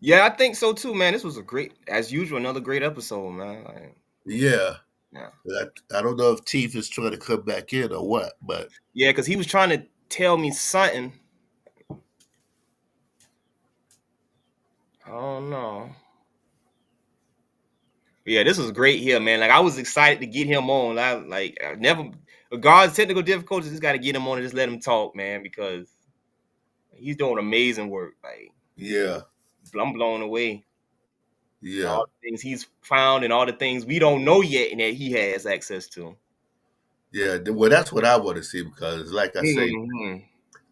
Yeah, I think so too, man. This was a great, as usual, another great episode, man. Yeah. Yeah. I don't know if Teeth is trying to come back in or what, but Yeah, because he was trying to tell me something. I don't know. Yeah, this was great here, man. Like I was excited to get him on. I never, regardless of technical difficulties, just got to get him on and just let him talk, man, because he's doing amazing work. Like yeah. I'm blown away. Yeah. All the things he's found and all the things we don't know yet and that he has access to. Yeah. Well, that's what I want to see because, like I say,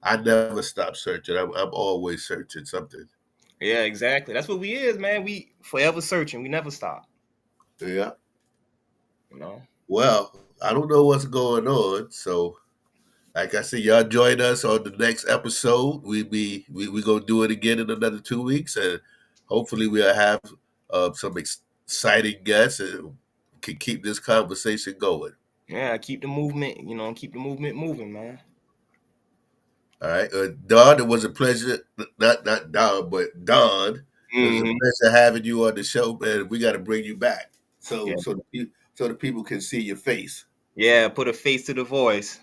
I never stop searching. I'm always searching something. Yeah, exactly. That's what we is, man. We forever searching. We never stop. Yeah. You know. Well, I don't know what's going on, so like I said, y'all join us on the next episode. We gonna do it again in another 2 weeks, and hopefully we'll have some exciting guests and can keep this conversation going. Yeah, keep the movement. You know, keep the movement moving, man. All right, Don, it was a pleasure. Not Don, but Don. It was a pleasure having you on the show, man. We got to bring you back so Yeah. so the people can see your face. Yeah, put a face to the voice.